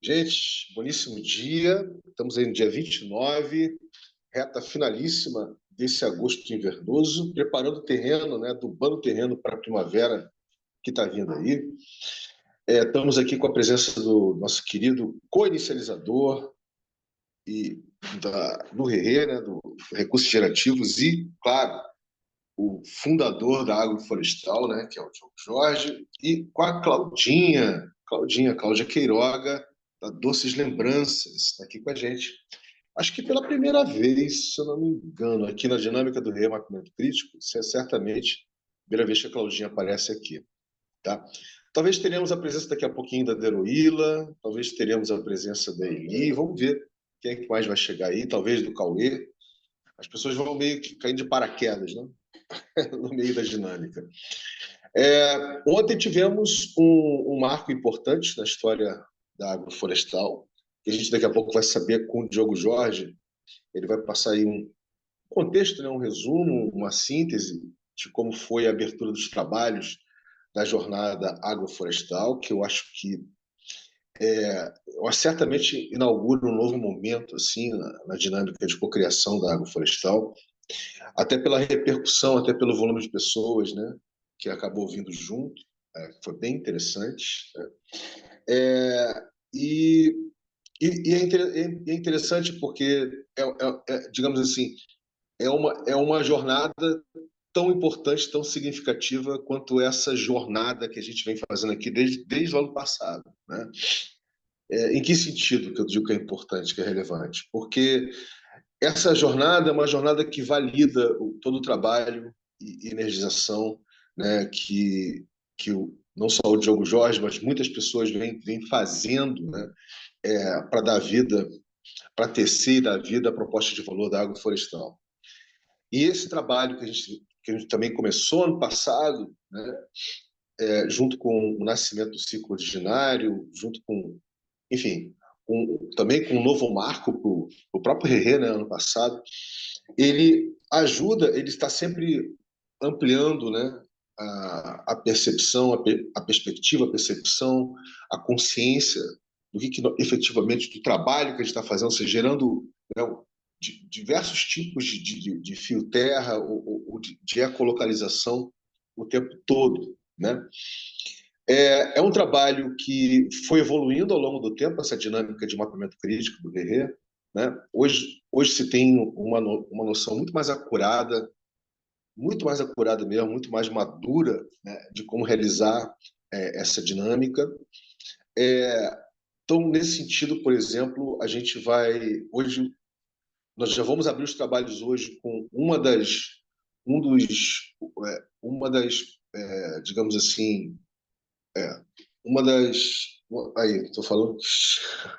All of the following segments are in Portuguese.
Gente, boníssimo dia. Estamos aí no dia 29, reta finalíssima desse agosto invernoso, preparando o terreno, né, adubando o terreno para a primavera que está vindo aí. Estamos aqui com a presença do nosso querido co-inicializador e do RERE, né, do Recursos Gerativos, e, claro, o fundador da Agroflorestal, né, que é o Diogo Jorge, e com a Cláudia Queiroga, da Doces Lembranças, está aqui com a gente. Acho que pela primeira vez, se eu não me engano, aqui na dinâmica do Mapeamento Crítico, isso é certamente a primeira vez que a Claudinha aparece aqui. Tá? Talvez teremos a presença daqui a pouquinho da Deroíla, talvez teremos a presença da Eli, vamos ver quem é que mais vai chegar aí, talvez do Cauê. As pessoas vão meio que cair de paraquedas, né? No meio da dinâmica. Ontem tivemos um marco importante na história da agroflorestal, que a gente daqui a pouco vai saber com o Diogo Jorge. Ele vai passar aí um contexto, né, um resumo, uma síntese de como foi a abertura dos trabalhos da jornada agroflorestal, que eu acho que certamente inaugura um novo momento assim na dinâmica de cocriação da agroflorestal, até pela repercussão, até pelo volume de pessoas, né, que acabou vindo junto, foi bem interessante. Né? E, é interessante porque, digamos assim, é uma jornada tão importante, tão significativa quanto essa jornada que a gente vem fazendo aqui desde o ano passado. Né? Em que sentido que eu digo que é importante, que é relevante? Porque essa jornada é uma jornada que valida todo o trabalho e energização, né, não só o Diogo Jorge, mas muitas pessoas vêm fazendo, né, para dar vida, para tecer e dar vida à proposta de valor da agroflorestal. E esse trabalho que a gente também começou ano passado, né, junto com o nascimento do ciclo originário, junto com, enfim, também com um novo marco para o próprio Rerê, né, ano passado, ele está sempre ampliando, né, a percepção, a perspectiva, a percepção, a consciência do que efetivamente do trabalho que a gente está fazendo, ou seja, gerando, né, diversos tipos de fio terra ou de ecolocalização o tempo todo, né? É um trabalho que foi evoluindo ao longo do tempo, essa dinâmica de mapeamento crítico do Rerê, né? Hoje se tem uma noção muito mais acurada mesmo, muito mais madura, né, de como realizar essa dinâmica. Então, nesse sentido, por exemplo, a gente vai hoje nós já vamos abrir os trabalhos hoje com uma das, digamos assim, uma das, aí, estou falando,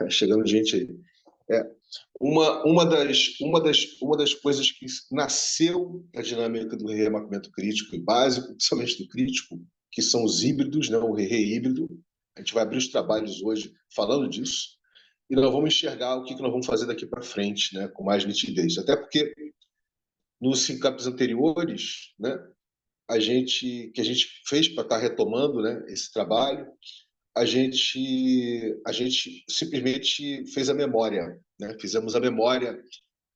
chegando gente aí. É, uma das coisas que nasceu na dinâmica do remapeamento crítico e básico, principalmente do crítico, que são os híbridos, né, o híbrido. A gente vai abrir os trabalhos hoje falando disso e nós vamos enxergar o que nós vamos fazer daqui para frente, né, com mais nitidez. Até porque nos 5 capítulos anteriores, né, a gente fez para estar retomando, né, esse trabalho, a gente simplesmente fez a memória, né? Fizemos a memória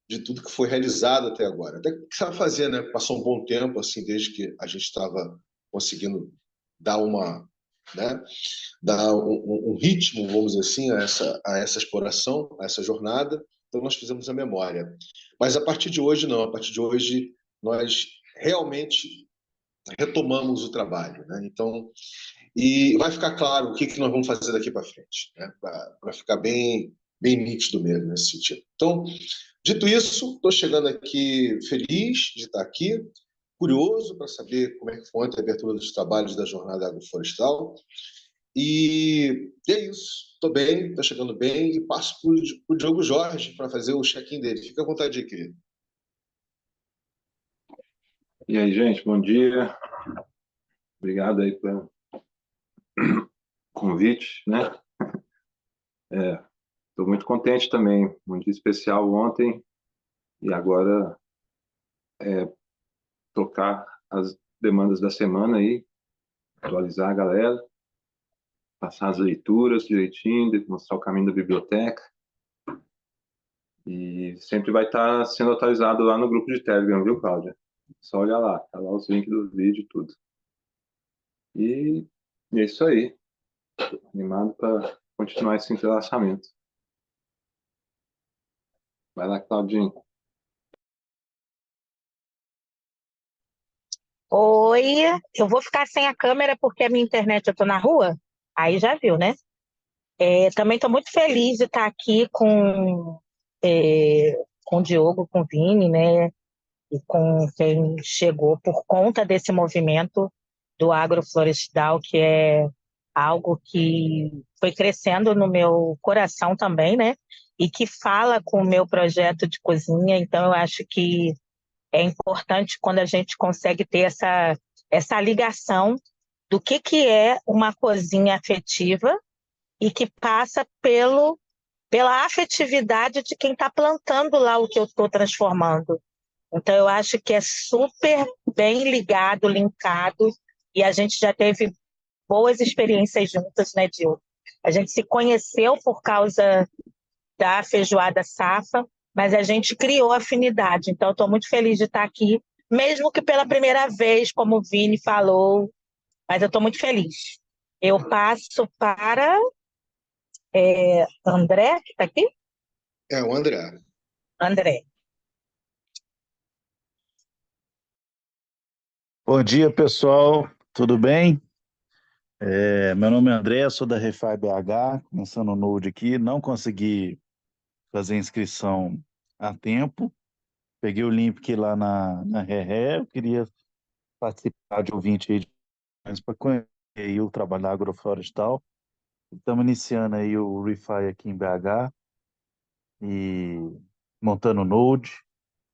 de tudo que foi realizado até agora. Até que precisava fazer, né? Passou um bom tempo, assim, desde que a gente estava conseguindo dar né? Dar um ritmo, vamos dizer assim, a essa exploração, a essa jornada. Então, nós fizemos a memória. Mas, a partir de hoje, não. A partir de hoje, nós realmente retomamos o trabalho, né? Então, e vai ficar claro o que nós vamos fazer daqui para frente, né? Para ficar bem nítido mesmo nesse sentido. Então, dito isso, estou chegando aqui feliz de estar aqui, curioso para saber como é que foi a abertura dos trabalhos da Jornada Agroflorestal. E é isso. Estou bem, estou chegando bem e passo para o Diogo Jorge para fazer o check-in dele. Fica à vontade aqui. E aí, gente, bom dia. Obrigado aí pelo convite, né? Estou muito contente também. Um dia especial ontem e agora tocar as demandas da semana aí, atualizar a galera. passar as leituras direitinho, mostrar o caminho da biblioteca. E sempre vai estar sendo atualizado lá no grupo de Telegram, viu, Cláudia? Só olhar lá, tá lá os links do vídeo e tudo. E é isso aí. Animado para continuar esse entrelaçamento. Vai lá, Claudinho. Oi, eu vou ficar sem a câmera porque a minha internet eu tô na rua. Aí já viu, né? Também estou muito feliz de estar aqui com o Diogo, com o Vini, né? E com quem chegou por conta desse movimento do agroflorestal, que é algo que foi crescendo no meu coração também, né? E que fala com o meu projeto de cozinha. Então, eu acho que é importante quando a gente consegue ter essa ligação do que é uma cozinha afetiva e que passa pela afetividade de quem está plantando lá o que eu estou transformando. Então, eu acho que é super bem ligado, linkado, e a gente já teve boas experiências juntas, né, Dil? A gente se conheceu por causa da feijoada Safa, mas a gente criou afinidade. Então, estou muito feliz de estar aqui, mesmo que pela primeira vez, como o Vini falou, mas eu estou muito feliz. Eu passo para André, que está aqui? É o André. André. Bom dia, pessoal. Tudo bem? Meu nome é André, sou da Refai BH, começando o Node aqui. Não consegui fazer inscrição a tempo. Peguei o link lá na Reré. Eu queria participar de ouvinte aí para conhecer aí o trabalho da agroflorestal. Estamos iniciando aí o Refai aqui em BH e montando o Node.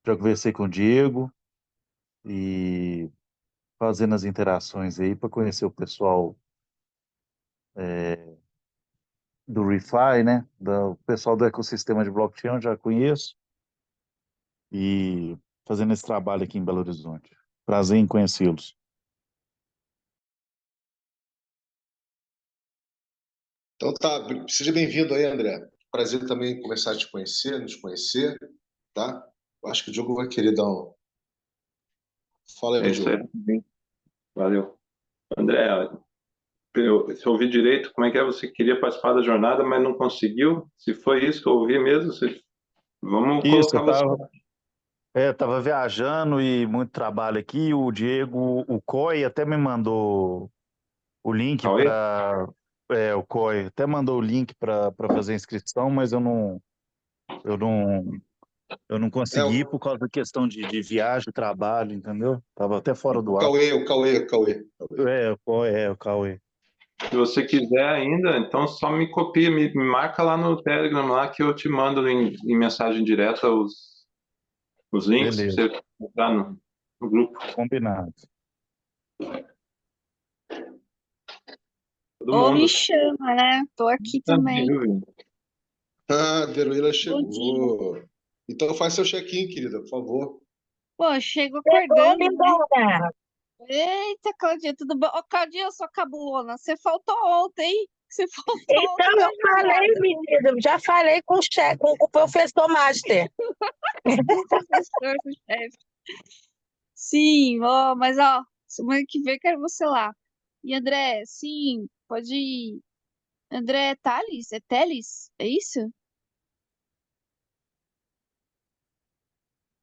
Já conversei com o Diego e fazendo as interações aí para conhecer o pessoal do Refi, né? Do pessoal do ecossistema de blockchain, eu já conheço, e fazendo esse trabalho aqui em Belo Horizonte. Prazer em conhecê-los. Então tá, seja bem-vindo aí, André. Prazer também começar a te conhecer, nos conhecer, tá? Eu acho que o Diogo vai querer dar um. Fala É aí, isso aí. Diogo. Valeu. André, se eu ouvi direito, como é que é? Você queria participar da jornada, mas não conseguiu? Se foi isso que eu ouvi mesmo, vamos Isso, colocar você. tava viajando e muito trabalho aqui. O Diego, o COI até me mandou o link Cauê? para. O COI até mandou o link para fazer a inscrição, mas eu não, eu não É consegui por causa da questão de viagem, trabalho, entendeu? Tava até fora o do ar. Cauê, o Cauê, o Cauê. O COI, o Cauê. Se você quiser ainda, então só me copia, me marca lá no Telegram lá que eu te mando em mensagem direta os links para Beleza, você entrar no grupo. combinado. Todo Ou me mundo. chama, né? Tô aqui Também, também. viu, Vini? Ah, a Veruíla Bom dia. chegou. Então faz seu check-in, querida, por favor. Pô, chego Chegou, acordando, né? lindona. Eita, Claudinha, tudo bom? Ô, Claudinha, sua cabulona, você faltou ontem. Você faltou Então, ontem eu na falei, jornada. menino, já falei com o professor Master. Com o professor, com o chefe. Sim, ó, mas ó, semana que vem eu quero você lá. E André, sim, pode ir. André Thales? É Teles? É isso?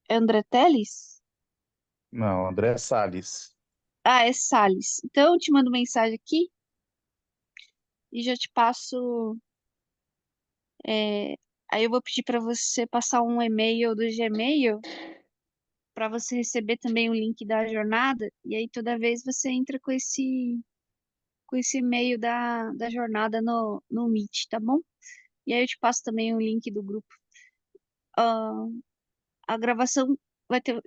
É André Teles? Não, André Salles. Ah, é Salles. Então eu te mando mensagem aqui e já te passo. É, aí eu vou pedir para você passar um e-mail do Gmail para você receber também o link da jornada. E aí toda vez você entra com esse e-mail da jornada no Meet, tá bom? E aí eu te passo também o link do grupo. Ah, a gravação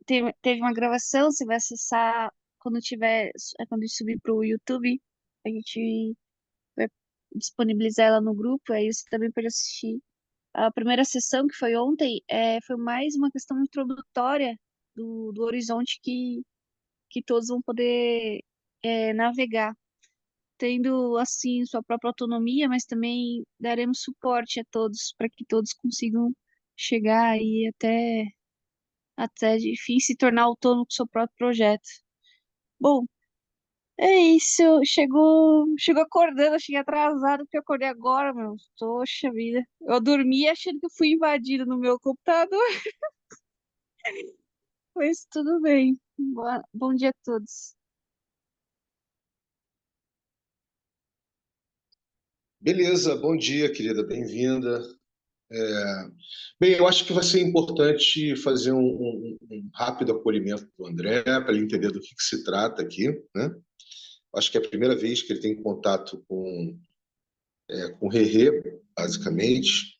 teve uma gravação, você vai acessar quando tiver, quando subir pro YouTube, a gente vai disponibilizar ela no grupo, aí você também pode assistir. A primeira sessão, que foi ontem, foi mais uma questão introdutória do horizonte que todos vão poder navegar. tendo assim sua própria autonomia, mas também daremos suporte a todos para que todos consigam chegar aí até enfim se tornar autônomo com seu próprio projeto. Bom, é isso. Chegou acordando, eu cheguei atrasado porque eu acordei agora, meu. Poxa vida. Eu dormi achando que eu fui invadida no meu computador, mas tudo bem. Bom dia a todos. Beleza, bom dia, querida, bem-vinda. Bem, eu acho que vai ser importante fazer um rápido acolhimento do André, para ele entender do que se trata aqui, né? Acho que é a primeira vez que ele tem contato com o Rerê, basicamente.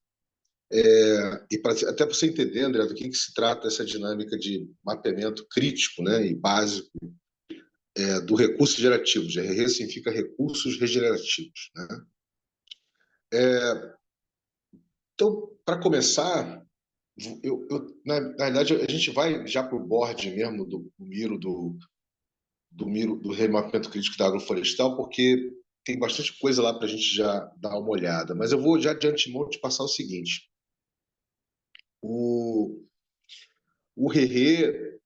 E até para você entender, André, do que se trata essa dinâmica de mapeamento crítico, né, e básico do recurso gerativo. Rerê significa recursos regenerativos, né? Então, para começar, na verdade, a gente vai já para o board mesmo do remapeamento crítico da agroflorestal, porque tem bastante coisa lá para a gente já dar uma olhada. Mas eu vou já de antemão te passar o seguinte: o, o RERE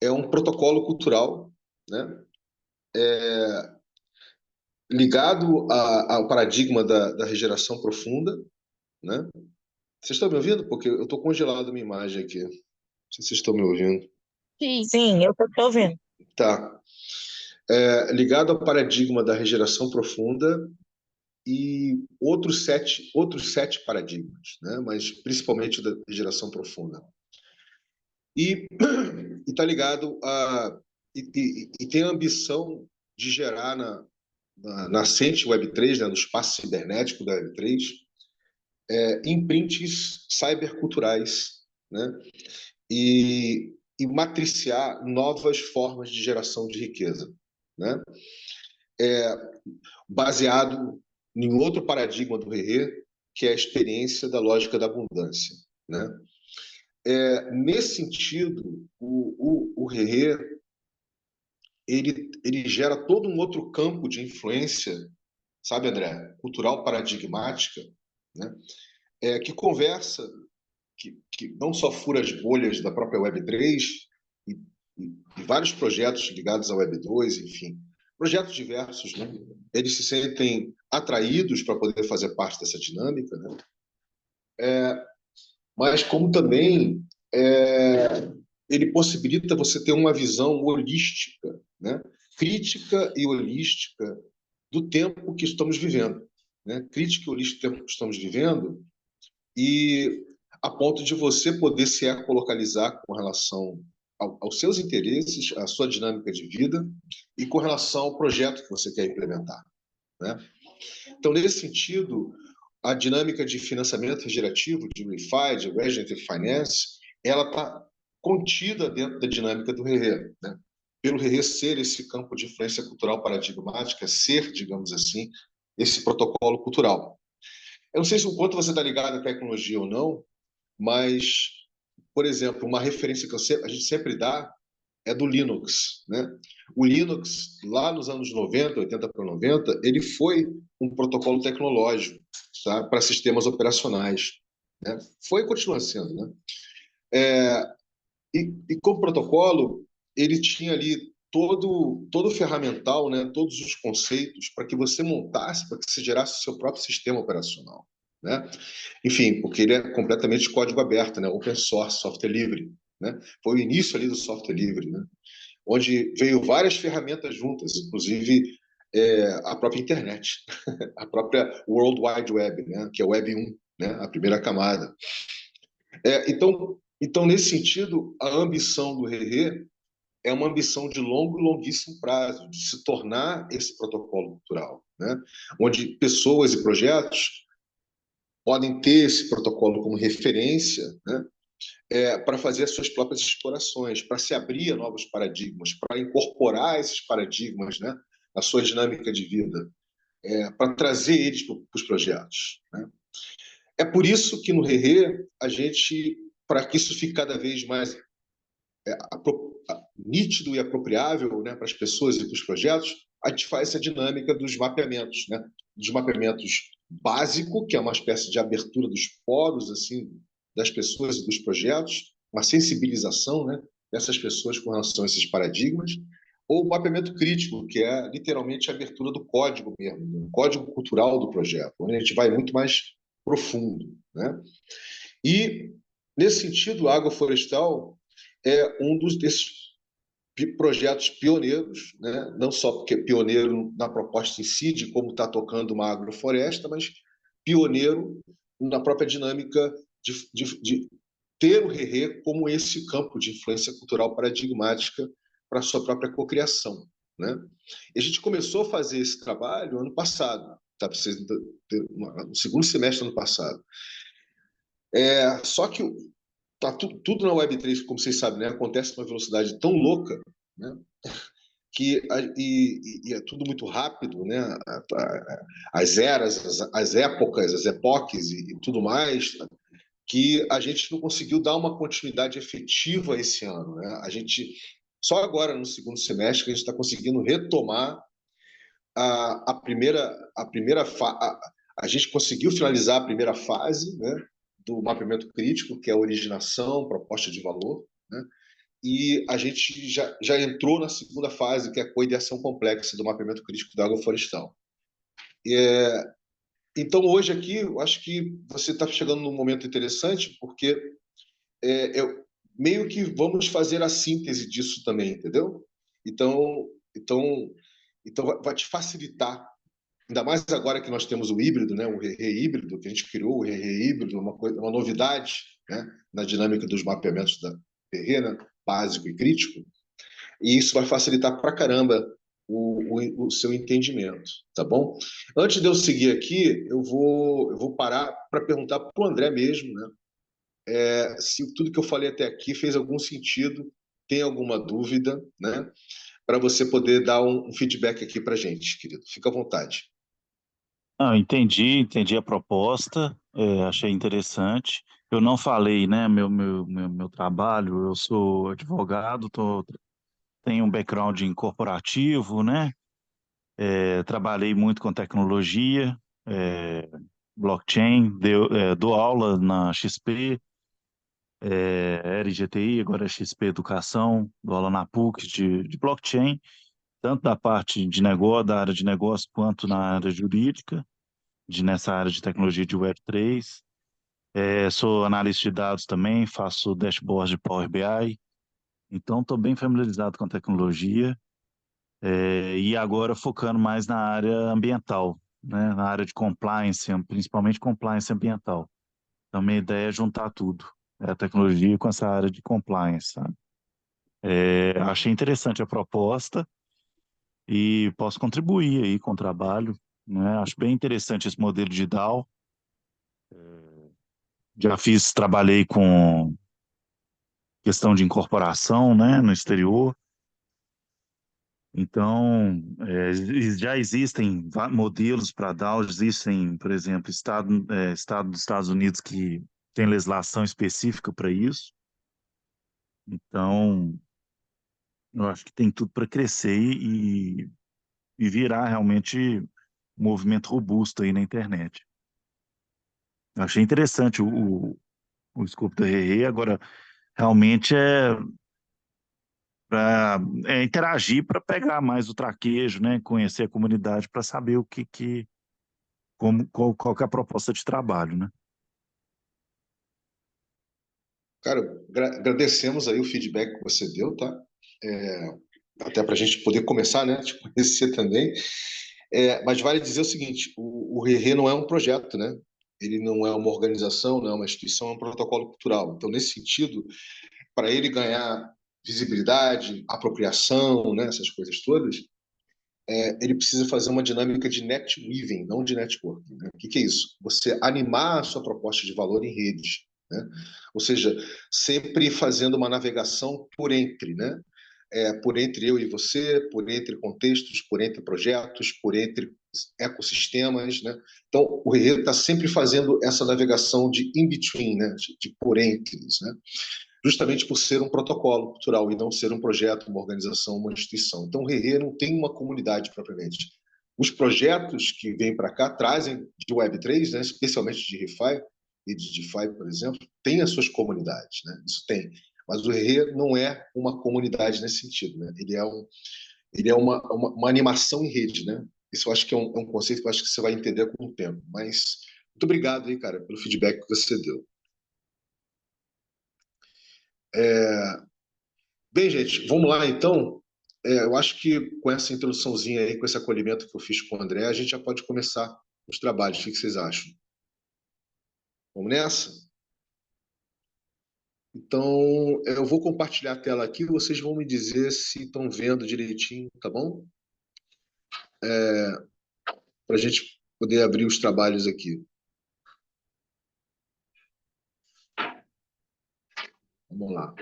é um protocolo cultural, né, ligado ao paradigma da regeneração profunda, né? Vocês estão me ouvindo? Porque eu estou congelado a minha imagem aqui. Não sei se vocês estão me ouvindo. Sim, Sim, eu estou te ouvindo. Tá. Ligado ao paradigma da regeneração profunda e outros sete paradigmas, né? Mas principalmente da regeneração profunda. E está ligado e tem a ambição de gerar na nascente Web3, né, no espaço cibernético da Web3, imprints cyberculturais, né? E matriciar novas formas de geração de riqueza, né? Baseado em outro paradigma do Rerê, que é a experiência da lógica da abundância, né? Nesse sentido, o Rerê ele gera todo um outro campo de influência, sabe, André? Cultural paradigmática, né? Que conversa, que não só fura as bolhas da própria Web3 e, e vários projetos ligados à Web2, enfim, projetos diversos, né? Eles se sentem atraídos para poder fazer parte dessa dinâmica, né? Mas como também ele possibilita você ter uma visão holística, né? Crítica e holística do tempo que estamos vivendo, né? Crítica e holística do tempo que estamos vivendo, e a ponto de você poder se ecolocalizar com relação aos seus interesses, à sua dinâmica de vida e com relação ao projeto que você quer implementar, né? Então, nesse sentido, a dinâmica de financiamento regenerativo, de ReFi, de Regenerative Finance, ela está contida dentro da dinâmica do RERE, né? Pelo RERE ser esse campo de influência cultural paradigmática, ser, digamos assim, esse protocolo cultural. Eu não sei se o quanto você está ligado à tecnologia ou não, mas, por exemplo, uma referência que a gente sempre dá é do Linux, né? O Linux, lá nos anos 90, 80 para 90, ele foi um protocolo tecnológico, tá? Para sistemas operacionais, né? Foi e continua sendo, né? E como protocolo, ele tinha ali todo o ferramental, né? Todos os conceitos para que você montasse, para que você gerasse o seu próprio sistema operacional, né? Enfim, porque ele é completamente código aberto, né? Open source, software livre, né? Foi o início ali do software livre, né? Onde veio várias ferramentas juntas, inclusive a própria internet, a própria World Wide Web, né? Que é o Web 1, né? A primeira camada. Então, nesse sentido, a ambição do RERE é uma ambição de longo e longuíssimo prazo, de se tornar esse protocolo cultural, né? Onde pessoas e projetos podem ter esse protocolo como referência, né? Para fazer as suas próprias explorações, para se abrir a novos paradigmas, para incorporar esses paradigmas, né, na sua dinâmica de vida, para trazer eles para os projetos, né? É por isso que no RERE, para que isso fique cada vez mais nítido e apropriável, né, para as pessoas e para os projetos, a gente faz essa dinâmica dos mapeamentos, né? Dos mapeamentos básico, que é uma espécie de abertura dos poros assim, das pessoas e dos projetos, uma sensibilização, né, dessas pessoas com relação a esses paradigmas, ou o mapeamento crítico, que é literalmente a abertura do código mesmo, do código cultural do projeto, onde a gente vai muito mais profundo, né? E, nesse sentido, a Agroflorestal é um desses projetos pioneiros, né? Não só porque é pioneiro na proposta em si, de como está tocando uma agrofloresta, mas pioneiro na própria dinâmica de ter o Rerê como esse campo de influência cultural paradigmática para a sua própria cocriação, né? E a gente começou a fazer esse trabalho ano passado, tá? No segundo semestre do ano passado. Só que tá tudo na Web3, como vocês sabem, né? Acontece numa velocidade tão louca, né? E é tudo muito rápido, né? As eras, as épocas, as epoques e tudo mais, que a gente não conseguiu dar uma continuidade efetiva esse ano, né? A gente só agora no segundo semestre que a gente está conseguindo retomar a gente conseguiu finalizar a primeira fase, né, do mapeamento crítico, que é a originação, proposta de valor, né? E a gente já entrou na segunda fase, que é a coideação complexa do mapeamento crítico da água florestal. Então, hoje aqui, eu acho que você está chegando num momento interessante, porque meio que vamos fazer a síntese disso também, entendeu? Então vai te facilitar, ainda mais agora que nós temos o híbrido, né? O Rerê híbrido, que a gente criou, o Rerê híbrido, uma novidade, né? Na dinâmica dos mapeamentos da Rerê, né? Básico e crítico, e isso vai facilitar pra caramba o seu entendimento, tá bom? Antes de eu seguir aqui, eu vou parar para perguntar para o André mesmo, né? Se tudo que eu falei até aqui fez algum sentido, tem alguma dúvida, né? Para você poder dar um feedback aqui para a gente, querido. Fica à vontade. Não, entendi a proposta, achei interessante. Eu não falei, né, meu trabalho, eu sou advogado, tenho um background em corporativo, né, trabalhei muito com tecnologia, é, blockchain, dou aula na XP, era IGTI, agora é XP Educação, dou aula na PUC de blockchain, tanto da parte de negócio, da área de negócio, quanto na área jurídica, nessa área de tecnologia de Web3. Sou analista de dados também, faço dashboard de Power BI, então estou bem familiarizado com a tecnologia, e agora focando mais na área ambiental, né, na área de compliance, principalmente compliance ambiental. Então, minha ideia é juntar tudo, a tecnologia com essa área de compliance, sabe? Achei interessante a proposta e posso contribuir aí com o trabalho, né? Acho bem interessante esse modelo de DAO. Trabalhei com questão de incorporação, né, no exterior. Então, já existem modelos para DAOs, existem, por exemplo, estado dos Estados Unidos que tem legislação específica para isso. Então, eu acho que tem tudo para crescer e virar realmente um movimento robusto aí na internet. Eu achei interessante o escopo da RE, agora realmente para interagir para pegar mais o traquejo, né? Conhecer a comunidade para saber qual que é a proposta de trabalho, né? Cara, agradecemos aí o feedback que você deu, tá? Até para a gente poder começar, né? Te conhecer também. Mas vale dizer o seguinte: o Rerê não é um projeto, né? Ele não é uma organização, não é uma instituição, é um protocolo cultural. Então, nesse sentido, para ele ganhar visibilidade, apropriação, né, essas coisas todas, ele precisa fazer uma dinâmica de net weaving, não de networking. Né? O que é isso? Você animar a sua proposta de valor em redes, né? Ou seja, sempre fazendo uma navegação por entre, né? Por entre eu e você, por entre contextos, por entre projetos, por entre ecossistemas, né? Então, o Rerê está sempre fazendo essa navegação de in-between, né? De por entre, né? justamente por ser um protocolo cultural e não ser um projeto, uma organização, uma instituição. Então, o Rerê não tem uma comunidade propriamente. Os projetos que vêm para cá trazem de Web3, né, especialmente de ReFi e de DeFi, por exemplo, têm as suas comunidades, né? Isso tem. Mas o Rerê não é uma comunidade nesse sentido, né? Ele é uma animação em rede, né? Isso eu acho que é um conceito que eu acho que você vai entender com o tempo. Mas muito obrigado aí, cara, pelo feedback que você deu. Bem, gente, vamos lá então. Eu acho que com essa introduçãozinha aí, com esse acolhimento que eu fiz com o André, a gente já pode começar os trabalhos. O que vocês acham? Vamos nessa? Então, eu vou compartilhar a tela aqui, vocês vão me dizer se estão vendo direitinho, tá bom? Para a gente poder abrir os trabalhos aqui. Vamos lá.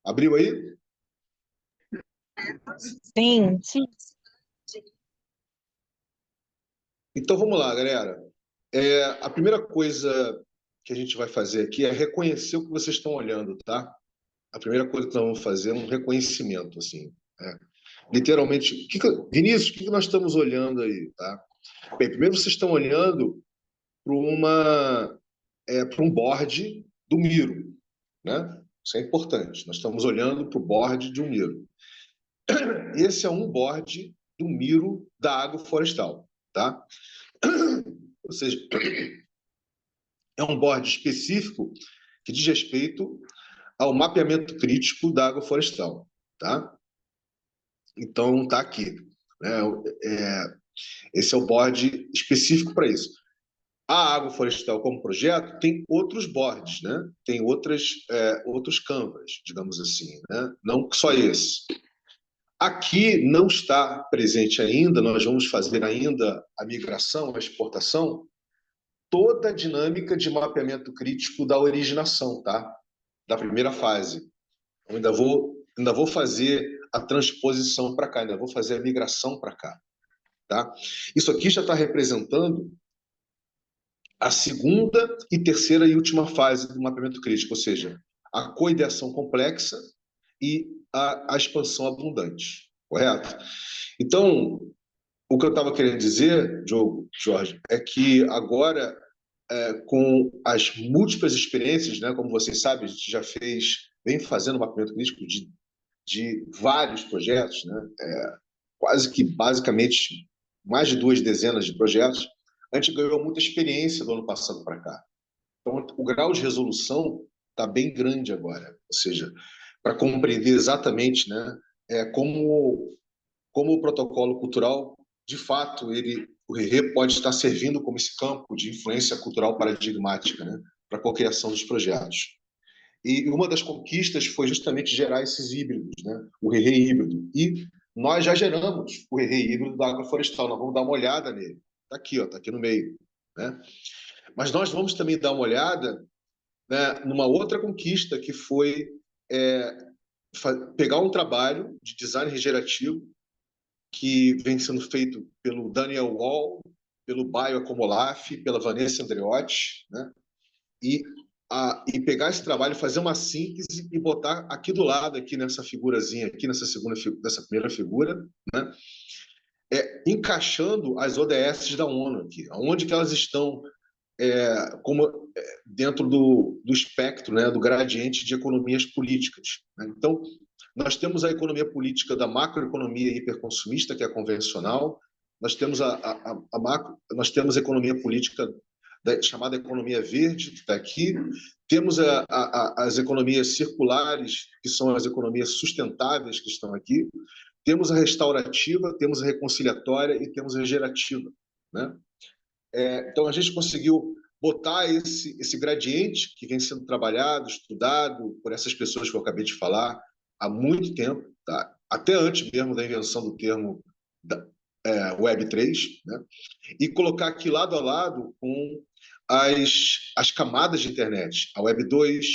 Abriu aí? Sim, Sim. Então vamos lá, galera. A primeira coisa que a gente vai fazer aqui é reconhecer o que vocês estão olhando, tá? A primeira coisa que nós vamos fazer é um reconhecimento, assim. Literalmente, Vinícius, o que nós estamos olhando aí, tá? Bem, primeiro vocês estão olhando para um board do Miro, né? Isso é importante. Nós estamos olhando para o board de um Miro. Esse é um board do Miro da Agroflorestal, tá? Ou seja, é um board específico que diz respeito ao mapeamento crítico da agroflorestal, tá? Então, tá aqui, né? Esse é o board específico para isso. A agroflorestal, como projeto, tem outros boards, né? Tem outros canvas, digamos assim, né? Não só esse. Aqui não está presente ainda, nós vamos fazer ainda a migração, a exportação, toda a dinâmica de mapeamento crítico da originação, tá? Da primeira fase. Eu ainda vou fazer a transposição para cá, ainda vou fazer a migração para cá, tá? Isso aqui já está representando a segunda e terceira e última fase do mapeamento crítico, ou seja, a coideação complexa e a expansão abundante, correto? Então, o que eu estava querendo dizer, Jorge, é que agora, com as múltiplas experiências, né, como vocês sabem, a gente já vem fazendo mapeamento crítico de vários projetos, né, quase que, basicamente, mais de 2 dezenas de projetos. A gente ganhou muita experiência do ano passado para cá. Então, o grau de resolução está bem grande agora, ou seja, para compreender exatamente, né, como o protocolo cultural, de fato, o Rerê pode estar servindo como esse campo de influência cultural paradigmática, né, para a cocriação dos projetos. E uma das conquistas foi justamente gerar esses híbridos, né, o Rerê híbrido. E nós já geramos o Rerê híbrido da agroflorestal, nós vamos dar uma olhada nele. Está aqui, ó, está aqui no meio, né? Mas nós vamos também dar uma olhada, né, numa outra conquista, que foi pegar um trabalho de design regenerativo que vem sendo feito pelo Daniel Wall, pelo Baio Acomolaf, pela Vanessa Andreotti, né? E pegar esse trabalho, fazer uma síntese e botar aqui do lado, aqui nessa figurazinha, aqui nessa primeira figura, né? Encaixando as ODS da ONU aqui, onde que elas estão dentro do espectro, né, do gradiente de economias políticas, né? Então, nós temos a economia política da macroeconomia hiperconsumista, que é a convencional, nós temos nós temos a economia política chamada economia verde, que está aqui, temos as economias circulares, que são as economias sustentáveis, que estão aqui, temos a restaurativa, temos a reconciliatória e temos a regenerativa, né? Então, a gente conseguiu botar esse gradiente que vem sendo trabalhado, estudado por essas pessoas que eu acabei de falar há muito tempo, tá? Até antes mesmo da invenção do termo Web3, né? E colocar aqui lado a lado com as camadas de internet, a Web 2,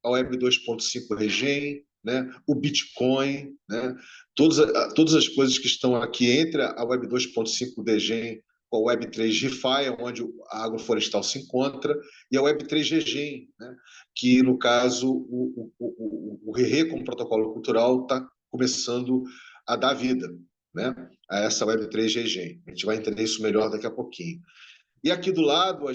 a Web 2.5 Regen, né, o Bitcoin, né, todas as coisas que estão aqui entre a Web 2.5 DGEM com a Web 3 GeFi, onde a agroflorestal se encontra, e a Web 3 GGEM, né, que, no caso, o RERE, como protocolo cultural, está começando a dar vida, né, a essa Web 3 GGEM. A gente vai entender isso melhor daqui a pouquinho. E aqui do lado, do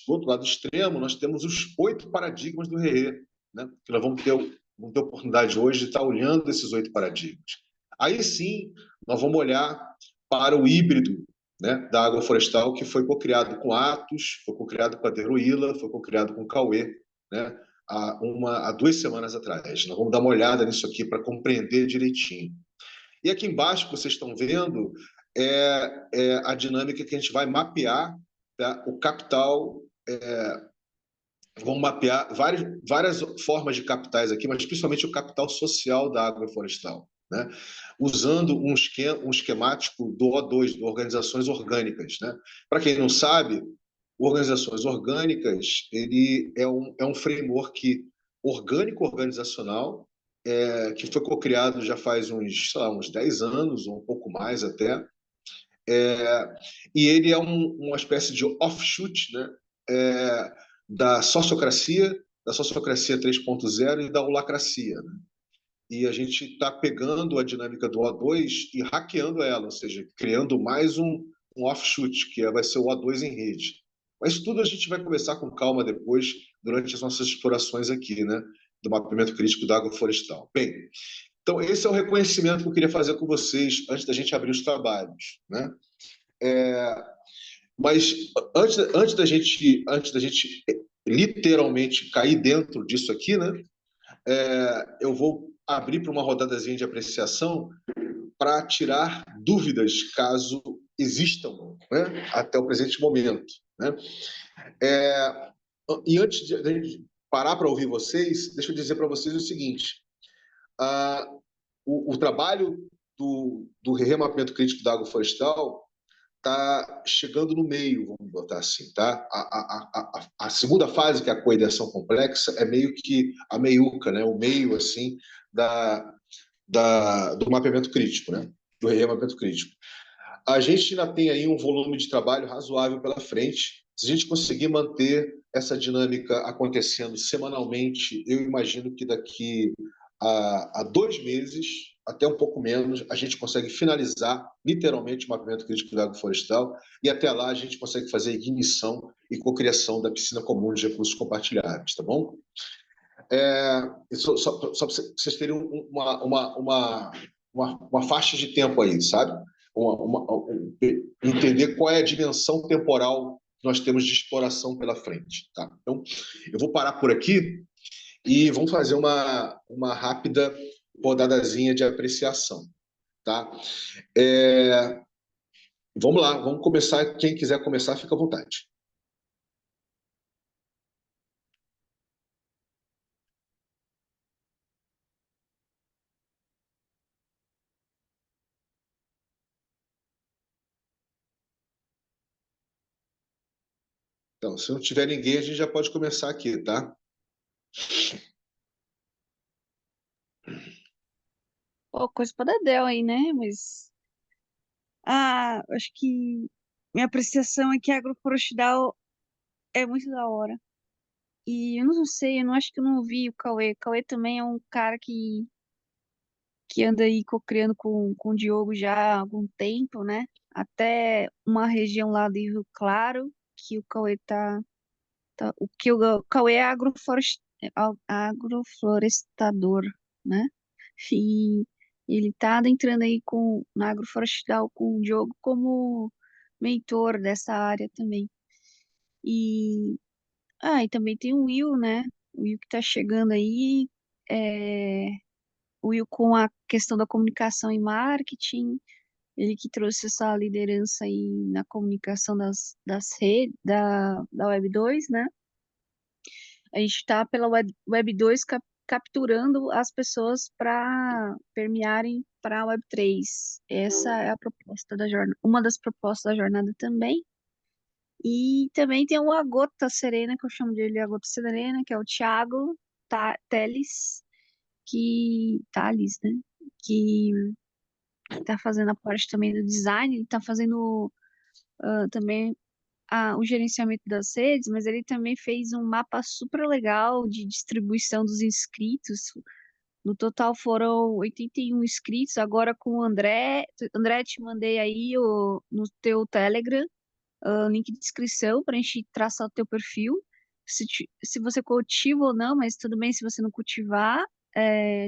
outro lado extremo, nós temos os 8 paradigmas do RERE, né, que nós vamos ter oportunidade hoje de estar olhando esses 8 paradigmas. Aí sim, nós vamos olhar para o híbrido, né, da agroflorestal, que foi cocriado com Atos, foi cocriado com a Deruíla, foi cocriado com o Cauê, né, há 2 semanas atrás. Nós vamos dar uma olhada nisso aqui para compreender direitinho. E aqui embaixo, que vocês estão vendo, é a dinâmica que a gente vai mapear, tá? O capital. Vamos mapear várias formas de capitais aqui, mas principalmente o capital social da agroflorestal, né? Usando um esquemático do O2, de organizações orgânicas, né? Para quem não sabe, organizações orgânicas ele é um framework orgânico organizacional que foi cocriado já faz uns, sei lá, uns 10 anos, ou um pouco mais até, e ele é uma espécie de offshoot, né, da sociocracia 3.0 e da holacracia, né? E a gente está pegando a dinâmica do O2 e hackeando ela, ou seja, criando mais um offshoot, que vai ser o O2 em rede. Mas tudo a gente vai conversar com calma depois, durante as nossas explorações aqui, né, do mapeamento crítico da agroflorestal. Bem, então esse é o reconhecimento que eu queria fazer com vocês antes da gente abrir os trabalhos, né? Mas antes da gente literalmente cair dentro disso aqui, né? Eu vou abrir para uma rodadazinha de apreciação para tirar dúvidas, caso existam, né? Até o presente momento, né? E antes de a gente parar para ouvir vocês, deixa eu dizer para vocês o seguinte: o trabalho do remapeamento crítico da agroflorestal está chegando no meio, vamos botar assim, tá? A segunda fase, que é a coideação complexa, é meio que a meiuca, né? O meio, assim, do mapeamento crítico, né? Do remapeamento crítico. A gente ainda tem aí um volume de trabalho razoável pela frente. Se a gente conseguir manter essa dinâmica acontecendo semanalmente, eu imagino que daqui a 2 meses, até um pouco menos, a gente consegue finalizar literalmente o mapeamento crítico da agroflorestal e até lá a gente consegue fazer ignição e cocriação da piscina comum de recursos compartilhados, tá bom? Só para vocês terem uma faixa de tempo aí, sabe? Entender qual é a dimensão temporal que nós temos de exploração pela frente, tá? Então, eu vou parar por aqui e vamos fazer uma rápida rodadazinha de apreciação, tá? Vamos lá, vamos começar. Quem quiser começar, fica à vontade. Então, se não tiver ninguém, a gente já pode começar aqui, tá? Pô, coisa pra Dedéu aí, né? Mas. Acho que minha apreciação é que a agroflorestal é muito da hora. E eu não sei, eu não acho que eu não ouvi o Cauê. O Cauê também é um cara que anda aí cocriando com o Diogo já há algum tempo, né? Até uma região lá do Rio Claro, que o Cauê o que o Cauê é agroflorestador, né? E ele tá adentrando aí na agroflorestal com o Diogo como mentor dessa área também. E, e também tem o Will, né? O Will que tá chegando aí, é, o Will com a questão da comunicação e marketing, ele que trouxe essa liderança aí na comunicação das redes, da Web 2, né? A gente está pela Web 2 capturando as pessoas para permearem para a Web 3. Essa é a proposta da jornada, uma das propostas da jornada também. E também tem o A Gota Serena, que eu chamo de ele A Gota Serena, que é o Thiago Teles, Thales, né? Que está fazendo a parte também do design, ele está fazendo também o gerenciamento das redes, mas ele também fez um mapa super legal de distribuição dos inscritos. No total foram 81 inscritos, agora com o André. André, te mandei aí no teu Telegram link de inscrição para a gente traçar o teu perfil. Se você cultiva ou não, mas tudo bem se você não cultivar,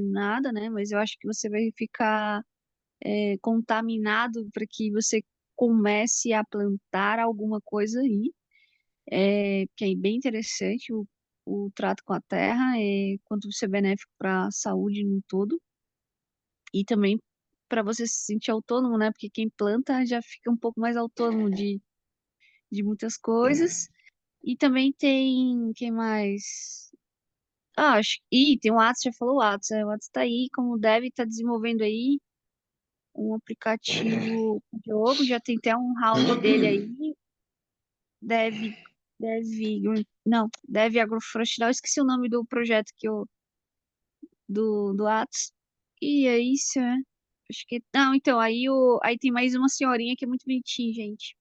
nada, né? Mas eu acho que você vai ficar contaminado para que você comece a plantar alguma coisa aí, que é bem interessante o trato com a terra, quanto isso é benéfico para a saúde no todo, e também para você se sentir autônomo, né? Porque quem planta já fica um pouco mais autônomo de muitas coisas. E também tem, quem mais? Tem o Whats, já falou o Whats. O Whats tá aí, como deve estar desenvolvendo aí um aplicativo com o Diogo, já tem até um round dele aí. Deve Agroflorestal, esqueci o nome do projeto do Whats. E é isso, né? Acho que. Não, então, aí tem mais uma senhorinha que é muito bonitinha, gente.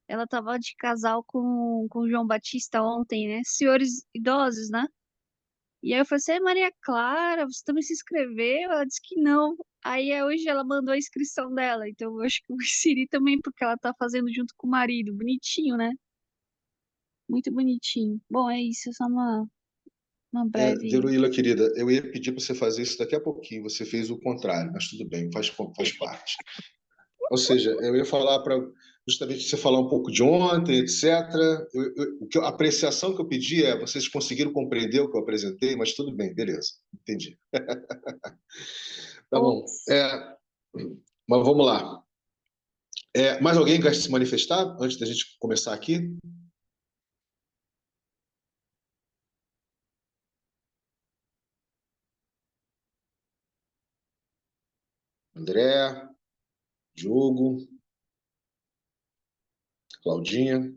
Ela tava de casal com o João Batista ontem, né? Senhores idosos, né? E aí eu falei assim, Maria Clara, você também se inscreveu? Ela disse que não. Aí hoje ela mandou a inscrição dela. Então eu acho que eu vou inserir também, porque ela tá fazendo junto com o marido. Bonitinho, né? Muito bonitinho. Bom, é isso, só uma breve. Veruíla, querida, eu ia pedir para você fazer isso daqui a pouquinho. Você fez o contrário, mas tudo bem, faz parte. Ou seja, eu ia falar para justamente você falar um pouco de ontem, etc. A apreciação que eu pedi vocês conseguiram compreender o que eu apresentei, mas tudo bem, beleza, entendi. Tá bom. Ops. Mas vamos lá. Mais alguém quer se manifestar antes da gente começar aqui? André, Diogo, Claudinha.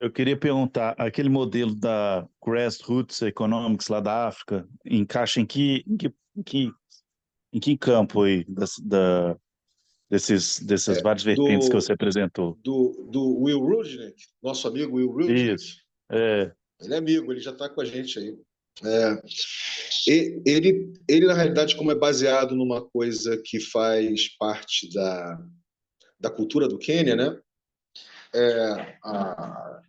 Eu queria perguntar, aquele modelo da Grassroots Economics lá da África, encaixa em que campo aí dessas várias vertentes que você Do, apresentou? do Will Rudnick, nosso amigo Will Rudnick. Isso. É. Ele é amigo, ele já está com a gente aí. Ele, na realidade, como é baseado numa coisa que faz parte da cultura do Quênia, né? Há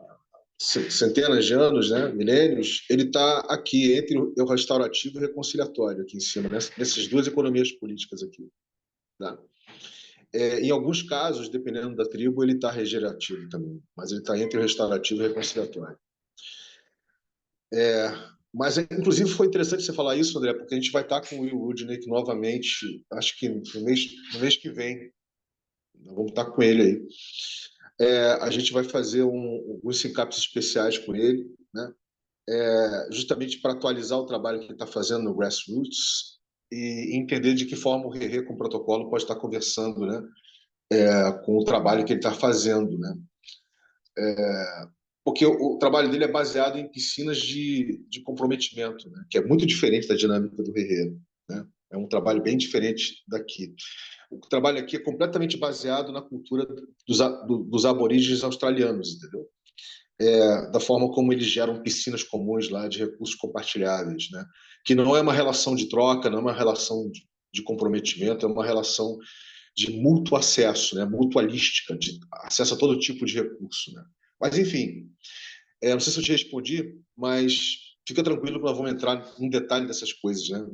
centenas de anos, né? Milênios, ele está aqui entre o restaurativo e o reconciliatório, aqui em cima, nessas duas economias políticas aqui. Tá? Em alguns casos, dependendo da tribo, ele está regenerativo também, mas ele está entre o restaurativo e o reconciliatório. Mas, inclusive, foi interessante você falar isso, André, porque a gente vai estar com o Will Rudnick novamente, acho que no mês que vem. Nós vamos estar com ele aí. A gente vai fazer alguns encaps especiais com ele, né? Justamente para atualizar o trabalho que ele está fazendo no Grassroots e entender de que forma o Rerê com o protocolo pode estar conversando, né? Com o trabalho que ele está fazendo, né? Porque o trabalho dele é baseado em piscinas de comprometimento, né? Que é muito diferente da dinâmica do Rerê, né? É um trabalho bem diferente daqui. O trabalho aqui é completamente baseado na cultura dos aborígenes australianos, entendeu? Da forma como eles geram piscinas comuns lá de recursos compartilháveis, né? Que não é uma relação de troca, não é uma relação de comprometimento, é uma relação de mútuo acesso, né? Mutualística, de acesso a todo tipo de recurso, né? Mas, enfim, não sei se eu te respondi, mas fica tranquilo que nós vamos entrar em detalhe dessas coisas, né?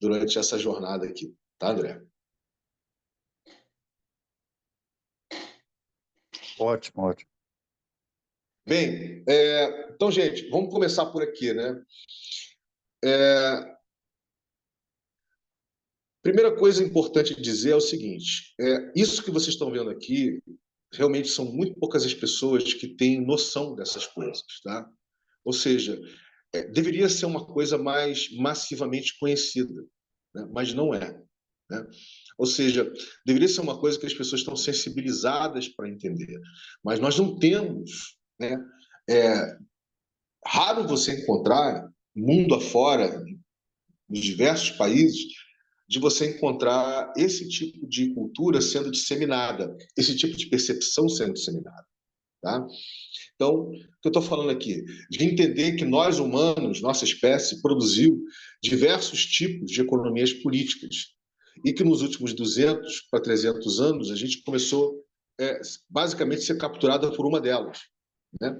Durante essa jornada aqui, tá, André? Ótimo, ótimo. Bem, então, gente, vamos começar por aqui, né? Primeira coisa importante dizer é o seguinte: isso que vocês estão vendo aqui, realmente são muito poucas as pessoas que têm noção dessas coisas, tá? Ou seja, deveria ser uma coisa mais massivamente conhecida, né? Mas não é, né? Ou seja, deveria ser uma coisa que as pessoas estão sensibilizadas para entender, mas nós não temos, né? Raro você encontrar, mundo afora, nos diversos países, de você encontrar esse tipo de cultura sendo disseminada, esse tipo de percepção sendo disseminada. Tá? Então, o que eu estou falando aqui? De entender que nós, humanos, nossa espécie, produziu diversos tipos de economias políticas e que nos últimos 200 para 300 anos a gente começou basicamente a ser capturada por uma delas, né?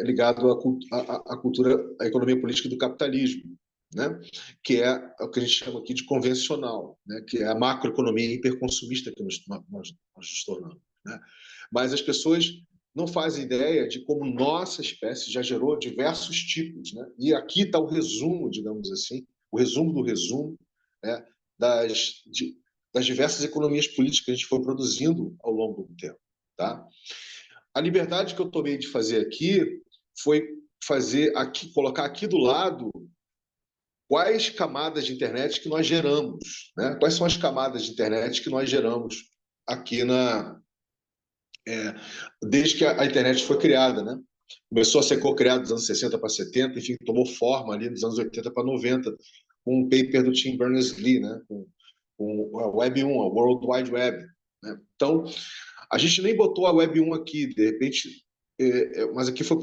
Ligado à cultura, à economia política do capitalismo, né? Que é o que a gente chama aqui de convencional, né? Que é a macroeconomia hiperconsumista que nós nos tornamos, né? Mas as pessoas não fazem ideia de como nossa espécie já gerou diversos tipos, né? E aqui está o resumo, digamos assim, o resumo do resumo, né? das diversas economias políticas que a gente foi produzindo ao longo do tempo, tá? A liberdade que eu tomei de fazer aqui foi fazer aqui, colocar aqui do lado quais camadas de internet que nós geramos, né? Quais são as camadas de internet que nós geramos aqui desde que a internet foi criada, né? Começou a ser co-criada dos anos 60 para 70, enfim, tomou forma ali dos anos 80 para 90, com um paper do Tim Berners-Lee, né? Com a Web 1, a World Wide Web, né? Então, a gente nem botou a Web 1 aqui, de repente, mas aqui foi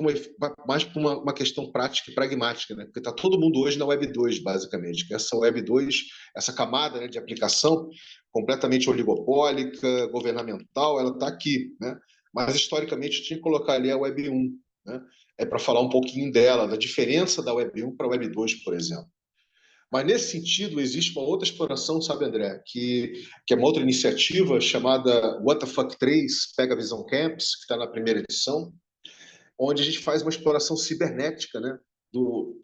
mais por uma questão prática e pragmática, né? Porque está todo mundo hoje na Web 2, basicamente. Essa Web 2, essa camada, né, de aplicação completamente oligopólica, governamental, ela está aqui, né? Mas, historicamente, tinha que colocar ali a Web 1, né? Para falar um pouquinho dela, da diferença da Web 1 para a Web 2, por exemplo. Mas, nesse sentido, existe uma outra exploração, sabe, André, que é uma outra iniciativa chamada What the Fuck 3, Pega a Visão Camps, que está na primeira edição, onde a gente faz uma exploração cibernética, né?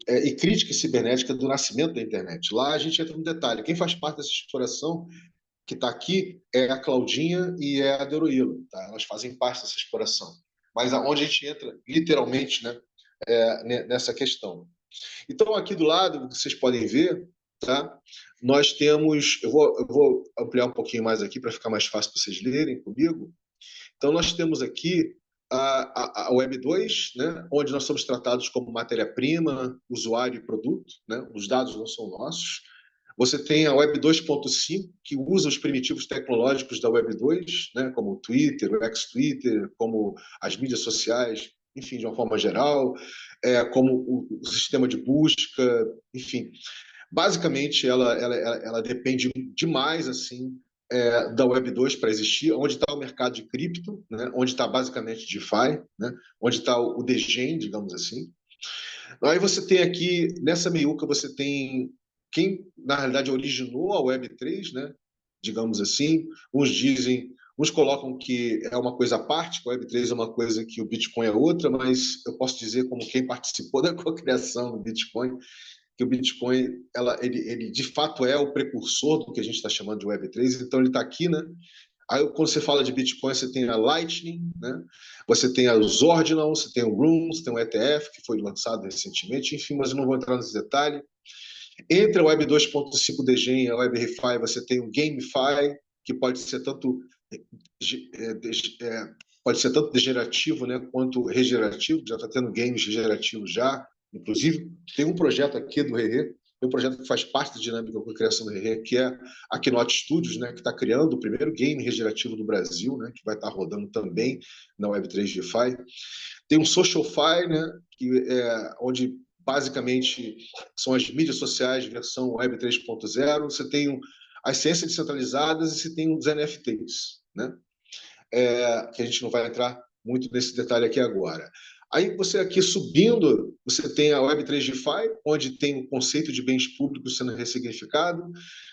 E crítica cibernética do nascimento da internet. Lá a gente entra no detalhe. Quem faz parte dessa exploração que está aqui é a Claudinha e é a Deroilo. Tá? Elas fazem parte dessa exploração. Mas onde a gente entra, literalmente, né? Nessa questão. Então, aqui do lado, vocês podem ver, tá? Nós temos... Eu vou ampliar um pouquinho mais aqui para ficar mais fácil para vocês lerem comigo. Então, nós temos aqui a Web 2, né? Onde nós somos tratados como matéria-prima, usuário e produto, né? Os dados não são nossos. Você tem a Web 2.5, que usa os primitivos tecnológicos da Web 2, né? Como o Twitter, o ex-Twitter, como as mídias sociais, enfim, de uma forma geral, como o sistema de busca, enfim. Basicamente, ela depende demais, assim, da Web 2 para existir, onde está o mercado de cripto, né? Onde está basicamente DeFi, né? Onde está o degen, digamos assim. Aí você tem aqui, nessa meiuca, você tem quem, na realidade, originou a Web 3, né? Digamos assim. Uns colocam que é uma coisa à parte, que a Web 3 é uma coisa que o Bitcoin é outra, mas eu posso dizer, como quem participou da cocriação do Bitcoin, que o Bitcoin ele de fato é o precursor do que a gente está chamando de Web3, então ele está aqui, né? Aí, quando você fala de Bitcoin, você tem a Lightning, né? Você tem os Ordinals, você tem o Rooms, tem o ETF, que foi lançado recentemente, enfim, mas eu não vou entrar nesse detalhe. Entre a Web 2.5 Degen e a Web Refi, você tem o GameFi, que pode ser tanto degenerativo, né, quanto regenerativo, já está tendo games regenerativos já. Inclusive, tem um projeto aqui do Rerê, tem um projeto que faz parte da dinâmica da criação do Rerê, que é a Keynote Studios, né, que está criando o primeiro game regenerativo do Brasil, né, que vai estar rodando também na Web3 DeFi. Tem um SocialFi, né, onde basicamente são as mídias sociais versão Web 3.0. Você tem as ciências descentralizadas e você tem os NFTs, né? Que a gente não vai entrar muito nesse detalhe aqui agora. Aí você aqui subindo, você tem a Web3 DeFi, onde tem o conceito de bens públicos sendo ressignificado,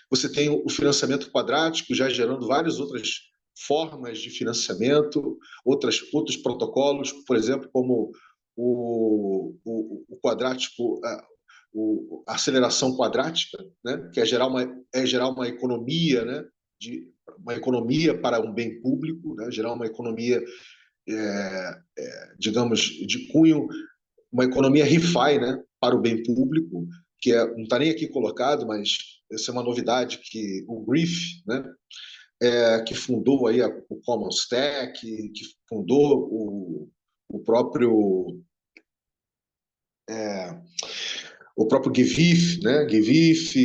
você tem o financiamento quadrático, já gerando várias outras formas de financiamento, outros protocolos, por exemplo, como o quadrático, a aceleração quadrática, né? Que é gerar uma economia, né? Uma economia para um bem público, né? Gerar uma economia, digamos, de cunho, uma economia ReFi, né? Para o bem público, que não está nem aqui colocado, mas essa é uma novidade que o Griff, né? Que fundou aí o Common Stack, que fundou o próprio o próprio GiveIf, né? GiveIf,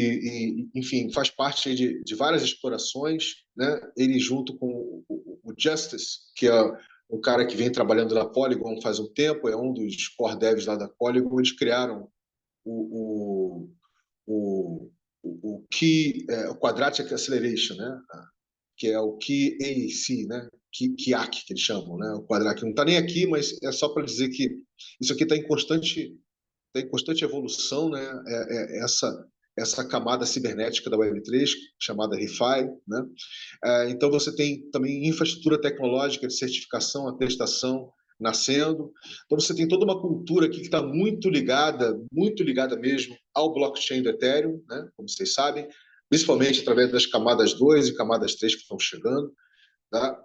enfim, faz parte de várias explorações, né? Ele junto com o Justice, que é um cara que vem trabalhando na Polygon faz um tempo, é um dos core devs lá da Polygon, eles criaram o, o, o Quadratic Acceleration, né? Que é o QAC, né? QAC, que eles chamam, né? O Quadratic não está nem aqui, mas é só para dizer que isso aqui está em constante evolução, né? Essa camada cibernética da Web3, chamada ReFi, né? Então, você tem também infraestrutura tecnológica de certificação, atestação nascendo. Então, você tem toda uma cultura aqui que está muito ligada mesmo ao blockchain do Ethereum, né? Como vocês sabem, principalmente através das camadas 2 e camadas 3 que estão chegando. Tá?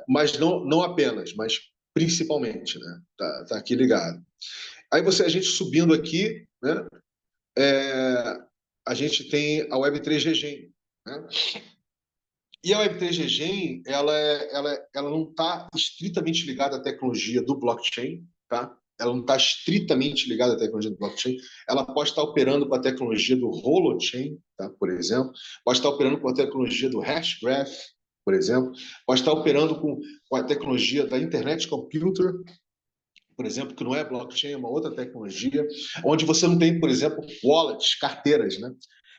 Mas não apenas, mas principalmente, né? Tá aqui ligado. Aí a gente subindo aqui, né? A gente tem a Web3 Regen, né? E a Web3 Regen, ela não está estritamente ligada à tecnologia do blockchain, tá? Ela não está estritamente ligada à tecnologia do blockchain. Ela pode estar operando com a tecnologia do Holochain, tá? Por exemplo. Pode estar operando com a tecnologia do Hashgraph, por exemplo. Pode estar operando com a tecnologia da Internet Computer, por exemplo, que não é blockchain, é uma outra tecnologia, onde você não tem, por exemplo, wallets, carteiras, né?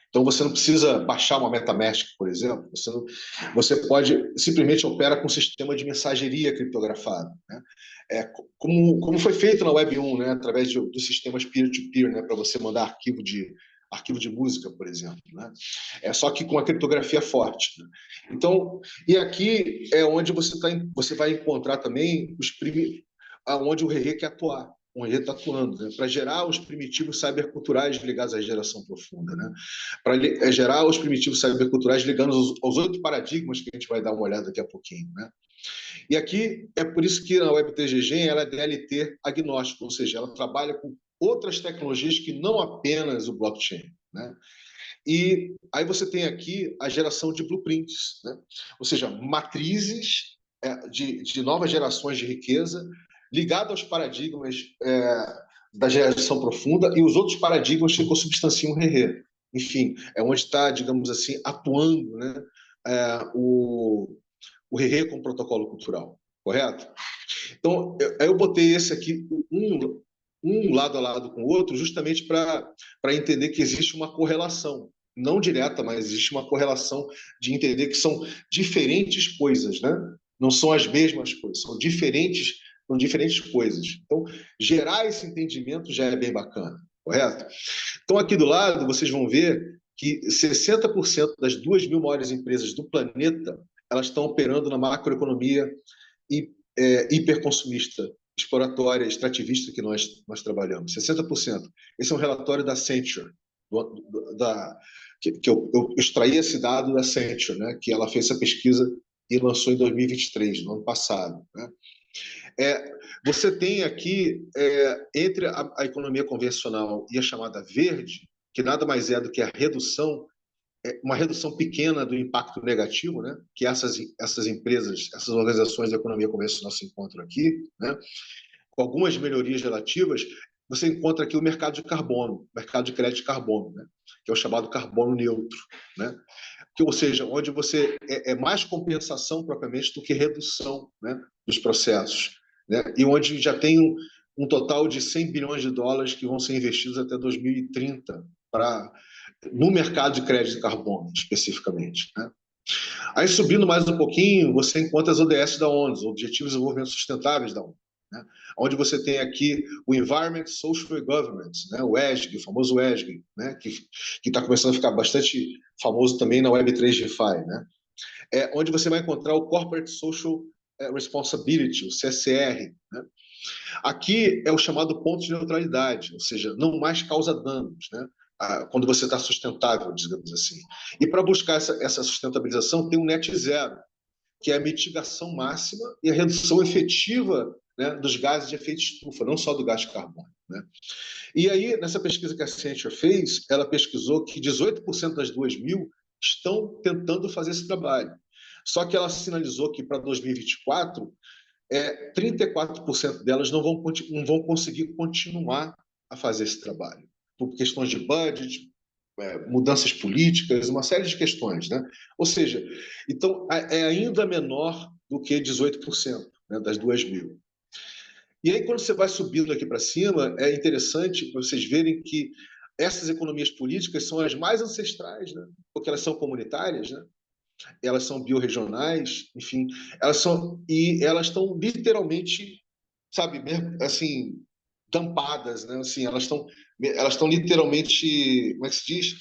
Então, você não precisa baixar uma MetaMask, por exemplo. Você pode simplesmente opera com um sistema de mensageria criptografado, né? Como foi feito na Web 1, né? Através dos sistemas peer-to-peer, né? Para você mandar arquivo de música, por exemplo, né? Só que com a criptografia forte, né? Então, e aqui é onde você vai encontrar também onde o Rerê quer atuar. O Rerê está atuando, né? Para gerar os primitivos cyberculturais ligados à geração profunda, né? Para gerar os primitivos cyberculturais ligados aos 8 paradigmas que a gente vai dar uma olhada daqui a pouquinho, né? E aqui é por isso que a Web3 ela é DLT agnóstico, ou seja, ela trabalha com outras tecnologias que não apenas o blockchain, né? E aí você tem aqui a geração de blueprints, né? Ou seja, matrizes de novas gerações de riqueza ligado aos paradigmas da geração profunda e os outros paradigmas que consubstanciam o Rerê. Enfim, é onde está, digamos assim, atuando, né, o Rerê como protocolo cultural, correto? Então, eu botei esse aqui, um lado a lado com o outro, justamente para entender que existe uma correlação, não direta, mas existe uma correlação de entender que são diferentes coisas, né? Não são as mesmas coisas, são diferentes coisas. Então, gerar esse entendimento já é bem bacana, correto? Então, aqui do lado, vocês vão ver que 60% das 2.000 maiores empresas do planeta elas estão operando na macroeconomia hiperconsumista, exploratória, extrativista que nós trabalhamos. 60%. Esse é um relatório da Accenture, que eu extraí esse dado da Accenture, né, que ela fez essa pesquisa e lançou em 2023, no ano passado, né? Você tem aqui, entre a economia convencional e a chamada verde, que nada mais é do que a redução, uma redução pequena do impacto negativo, né, que essas empresas, essas organizações da economia convencional se encontram aqui, né, com algumas melhorias relativas. Você encontra aqui o mercado de carbono, mercado de crédito de carbono, né, que é o chamado carbono neutro, né, ou seja, onde você é mais compensação propriamente do que redução, né, dos processos, né, e onde já tem um total de 100 bilhões de dólares que vão ser investidos até 2030 no mercado de crédito de carbono, especificamente, né? Aí, subindo mais um pouquinho, você encontra as ODS da ONU, os Objetivos de Desenvolvimento Sustentáveis da ONU, né? Onde você tem aqui o Environment, Social e Governance, né? O ESG, o famoso ESG, né? Que está começando a ficar bastante famoso também na Web3 DeFi, né? Onde você vai encontrar o Corporate Social Responsibility, o CSR, né? Aqui é o chamado ponto de neutralidade, ou seja, não mais causa danos, né? Quando você está sustentável, digamos assim. E para buscar essa sustentabilização, tem um net zero, que é a mitigação máxima e a redução efetiva, né, dos gases de efeito estufa, não só do gás de carbono, né? E aí, nessa pesquisa que a Accenture fez, ela pesquisou que 18% das 2.000 estão tentando fazer esse trabalho. Só que ela sinalizou que para 2024, 34% delas não vão conseguir continuar a fazer esse trabalho. por questões de budget, mudanças políticas, uma série de questões, né? Ou seja, então é ainda menor do que 18%, né, das 2.000. E aí, quando você vai subindo aqui para cima, é interessante vocês verem que essas economias políticas são as mais ancestrais, né? Porque elas são comunitárias, né? Elas são biorregionais, enfim, elas estão literalmente, sabe, assim, tampadas, né? Assim, elas estão literalmente, como é que se diz,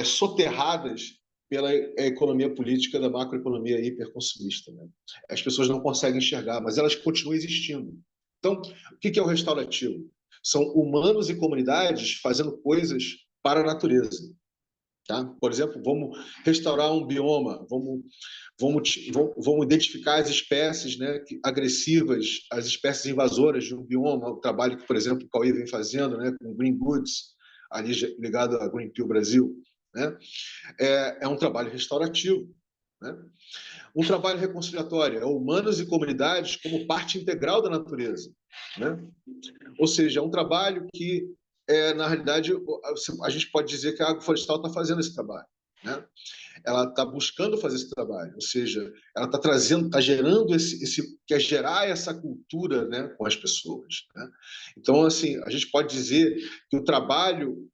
soterradas pela economia política da macroeconomia hiperconsumista, né? As pessoas não conseguem enxergar, mas elas continuam existindo. Então, o que é o restaurativo? São humanos e comunidades fazendo coisas para a natureza. Tá? Por exemplo, vamos restaurar um bioma, vamos identificar as espécies, né, agressivas, as espécies invasoras de um bioma, o trabalho que, por exemplo, o Cauê vem fazendo, né, com Green Goods, ali ligado a Greenpeace Brasil, né, é um trabalho restaurativo. Né? Um trabalho reconciliatório é humanos e comunidades como parte integral da natureza. Né? Ou seja, é um trabalho que, na realidade, a gente pode dizer que a Agroflorestal está fazendo esse trabalho. Né? Ela está buscando fazer esse trabalho, ou seja, ela está trazendo, está gerando quer gerar essa cultura, né, com as pessoas. Né? Então, assim, a gente pode dizer que o trabalho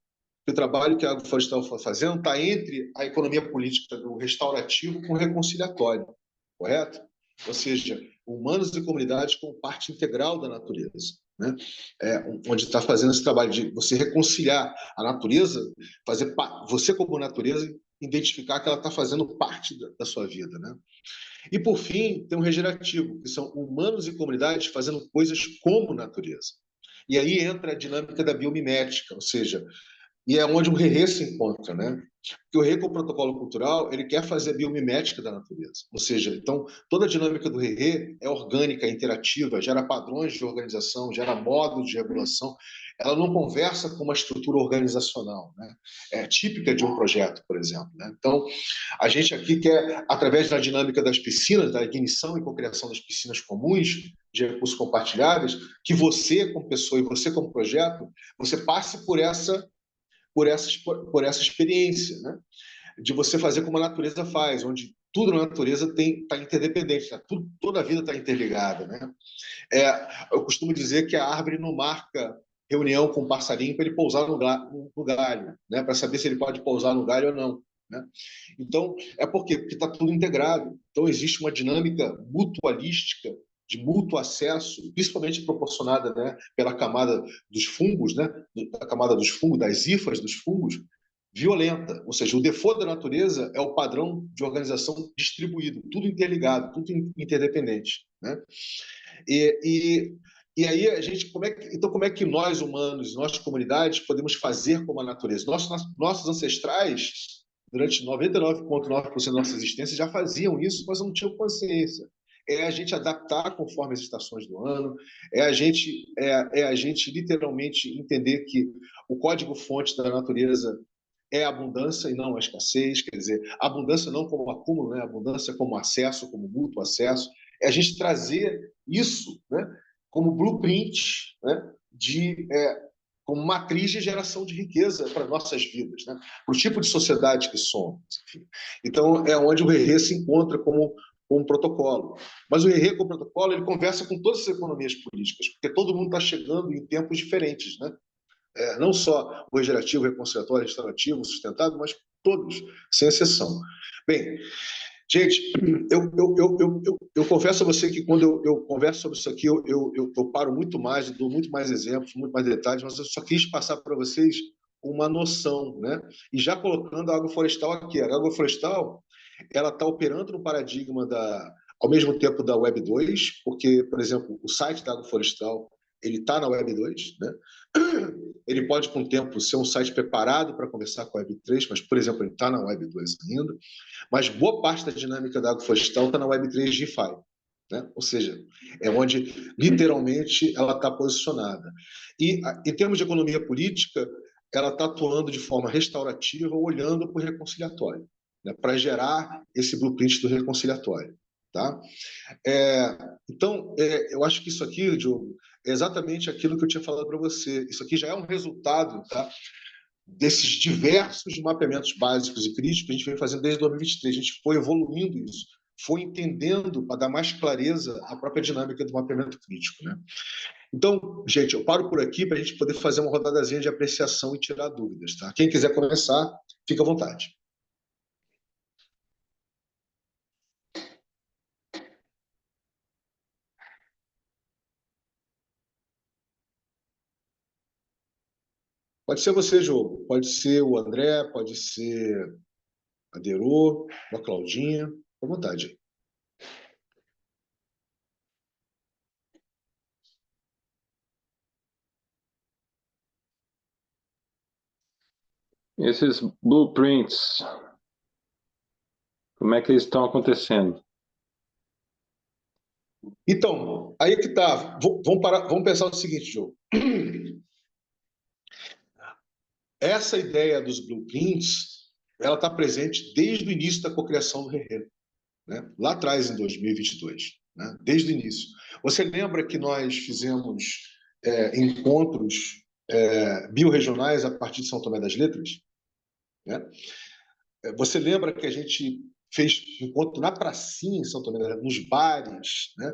que a Agroflorestal está fazendo está entre a economia política do restaurativo com o reconciliatório, correto? Ou seja, humanos e comunidades como parte integral da natureza. Né? Onde está fazendo esse trabalho de você reconciliar a natureza, você como natureza identificar que ela está fazendo parte da sua vida. Né? E, por fim, tem um regenerativo, que são humanos e comunidades fazendo coisas como natureza. E aí entra a dinâmica da biomimética, ou seja, e é onde o Rerê se encontra, né? Porque o Rerê, com o protocolo cultural, ele quer fazer a biomimética da natureza. Ou seja, então, toda a dinâmica do Rerê é orgânica, é interativa, gera padrões de organização, gera módulos de regulação. Ela não conversa com uma estrutura organizacional, né? É típica de um projeto, por exemplo. Né? Então, a gente aqui quer, através da dinâmica das piscinas, da ignição e cocriação das piscinas comuns, de recursos compartilháveis, que você, como pessoa, e você, como projeto, você passe por essa experiência, né? De você fazer como a natureza faz, onde tudo na natureza está interdependente, tá? Toda a vida está interligada. Né? Eu costumo dizer que a árvore não marca reunião com o passarinho para ele pousar no galho, né? Para saber se ele pode pousar no galho ou não. Né? Então, porque está tudo integrado. Então, existe uma dinâmica mutualística de mútuo acesso, principalmente proporcionada, né, pela camada dos fungos, né, da camada dos fungos, das hifas dos fungos, violenta. Ou seja, o default da natureza é o padrão de organização distribuído, tudo interligado, tudo interdependente. Né? E aí a gente, como é que nós humanos, nossas comunidades, podemos fazer como a natureza? Nossos ancestrais, durante 99,9% da nossa existência, já faziam isso, mas não tinham consciência. É a gente adaptar conforme as estações do ano, é a gente literalmente entender que o código-fonte da natureza é a abundância e não a escassez, quer dizer, a abundância não como acúmulo, né? A abundância como acesso, como mútuo acesso, é a gente trazer isso, né, como blueprint, né, como matriz de geração de riqueza para nossas vidas, né, para o tipo de sociedade que somos. Enfim. Então, é onde o Rerê se encontra como um protocolo. Mas o Rerê, com o protocolo, ele conversa com todas as economias políticas, porque todo mundo está chegando em tempos diferentes, né? Não só o regenerativo, reconciliatório, restaurativo, sustentável, mas todos, sem exceção. Bem, gente, eu confesso a você que quando eu converso sobre isso aqui, eu paro muito mais, dou muito mais exemplos, muito mais detalhes, mas eu só quis passar para vocês uma noção, né? E já colocando a agroflorestal aqui. A agroflorestal, ela está operando no paradigma ao mesmo tempo da Web 2, porque, por exemplo, o site da agroflorestal, ele está na Web 2, né? Ele pode, com o tempo, ser um site preparado para conversar com a Web 3, mas, por exemplo, ele está na Web 2 ainda. Mas boa parte da dinâmica da agroflorestal está na Web 3 DeFi. Né? Ou seja, é onde, literalmente, ela está posicionada. E, em termos de economia política, ela está atuando de forma restaurativa, olhando para o reconciliatório, né? Para gerar esse blueprint do reconciliatório. Tá? Então, eu acho que isso aqui, Diogo, é exatamente aquilo que eu tinha falado para você. Isso aqui já é um resultado, tá, desses diversos mapeamentos básicos e críticos que a gente vem fazendo desde 2023. A gente foi evoluindo isso, foi entendendo para dar mais clareza à própria dinâmica do mapeamento crítico, né? Então, gente, eu paro por aqui para a gente poder fazer uma rodadazinha de apreciação e tirar dúvidas, tá? Quem quiser começar, fica à vontade. Pode ser você, Jô, pode ser o André, pode ser a Derô, a Claudinha, à vontade. Esses blueprints, como é que eles estão acontecendo? Então, aí que tá. Vamos pensar o seguinte, Jô. Essa ideia dos blueprints, ela está presente desde o início da cocriação do Rerê, né? Lá atrás, em 2022, né? Desde o início. Você lembra que nós fizemos encontros biorregionais a partir de São Tomé das Letras? Né? Você lembra que a gente fez encontro na pracinha em São Tomé das Letras, nos bares, né?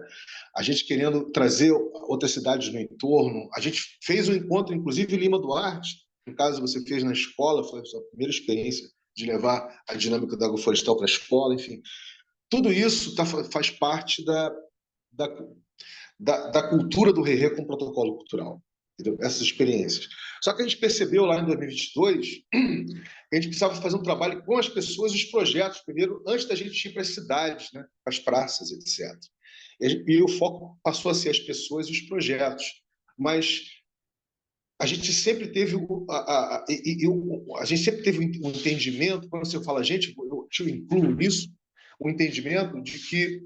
A gente querendo trazer outras cidades no entorno. A gente fez um encontro, inclusive, em Lima Duarte. No caso, você fez na escola, foi a sua primeira experiência de levar a dinâmica da agroflorestal para a escola, enfim. Tudo isso faz parte da, da cultura do Rerê com o protocolo cultural, entendeu? Essas experiências. Só que a gente percebeu lá em 2022 que a gente precisava fazer um trabalho com as pessoas e os projetos, primeiro, antes da gente ir para as cidades, né? Para as praças, etc. E o foco passou a ser as pessoas e os projetos. Mas a gente sempre teve a gente sempre teve um entendimento, quando você fala gente, eu te incluo nisso, um entendimento de que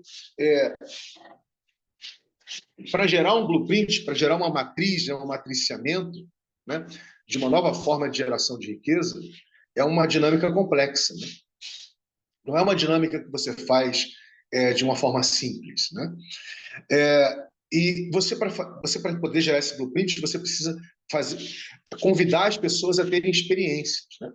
para gerar um blueprint, para gerar uma matriz, um matriciamento, né, de uma nova forma de geração de riqueza, é uma dinâmica complexa, né? Não é uma dinâmica que você faz de uma forma simples, né? E você para poder gerar esse blueprint, você precisa convidar as pessoas a terem experiências, né?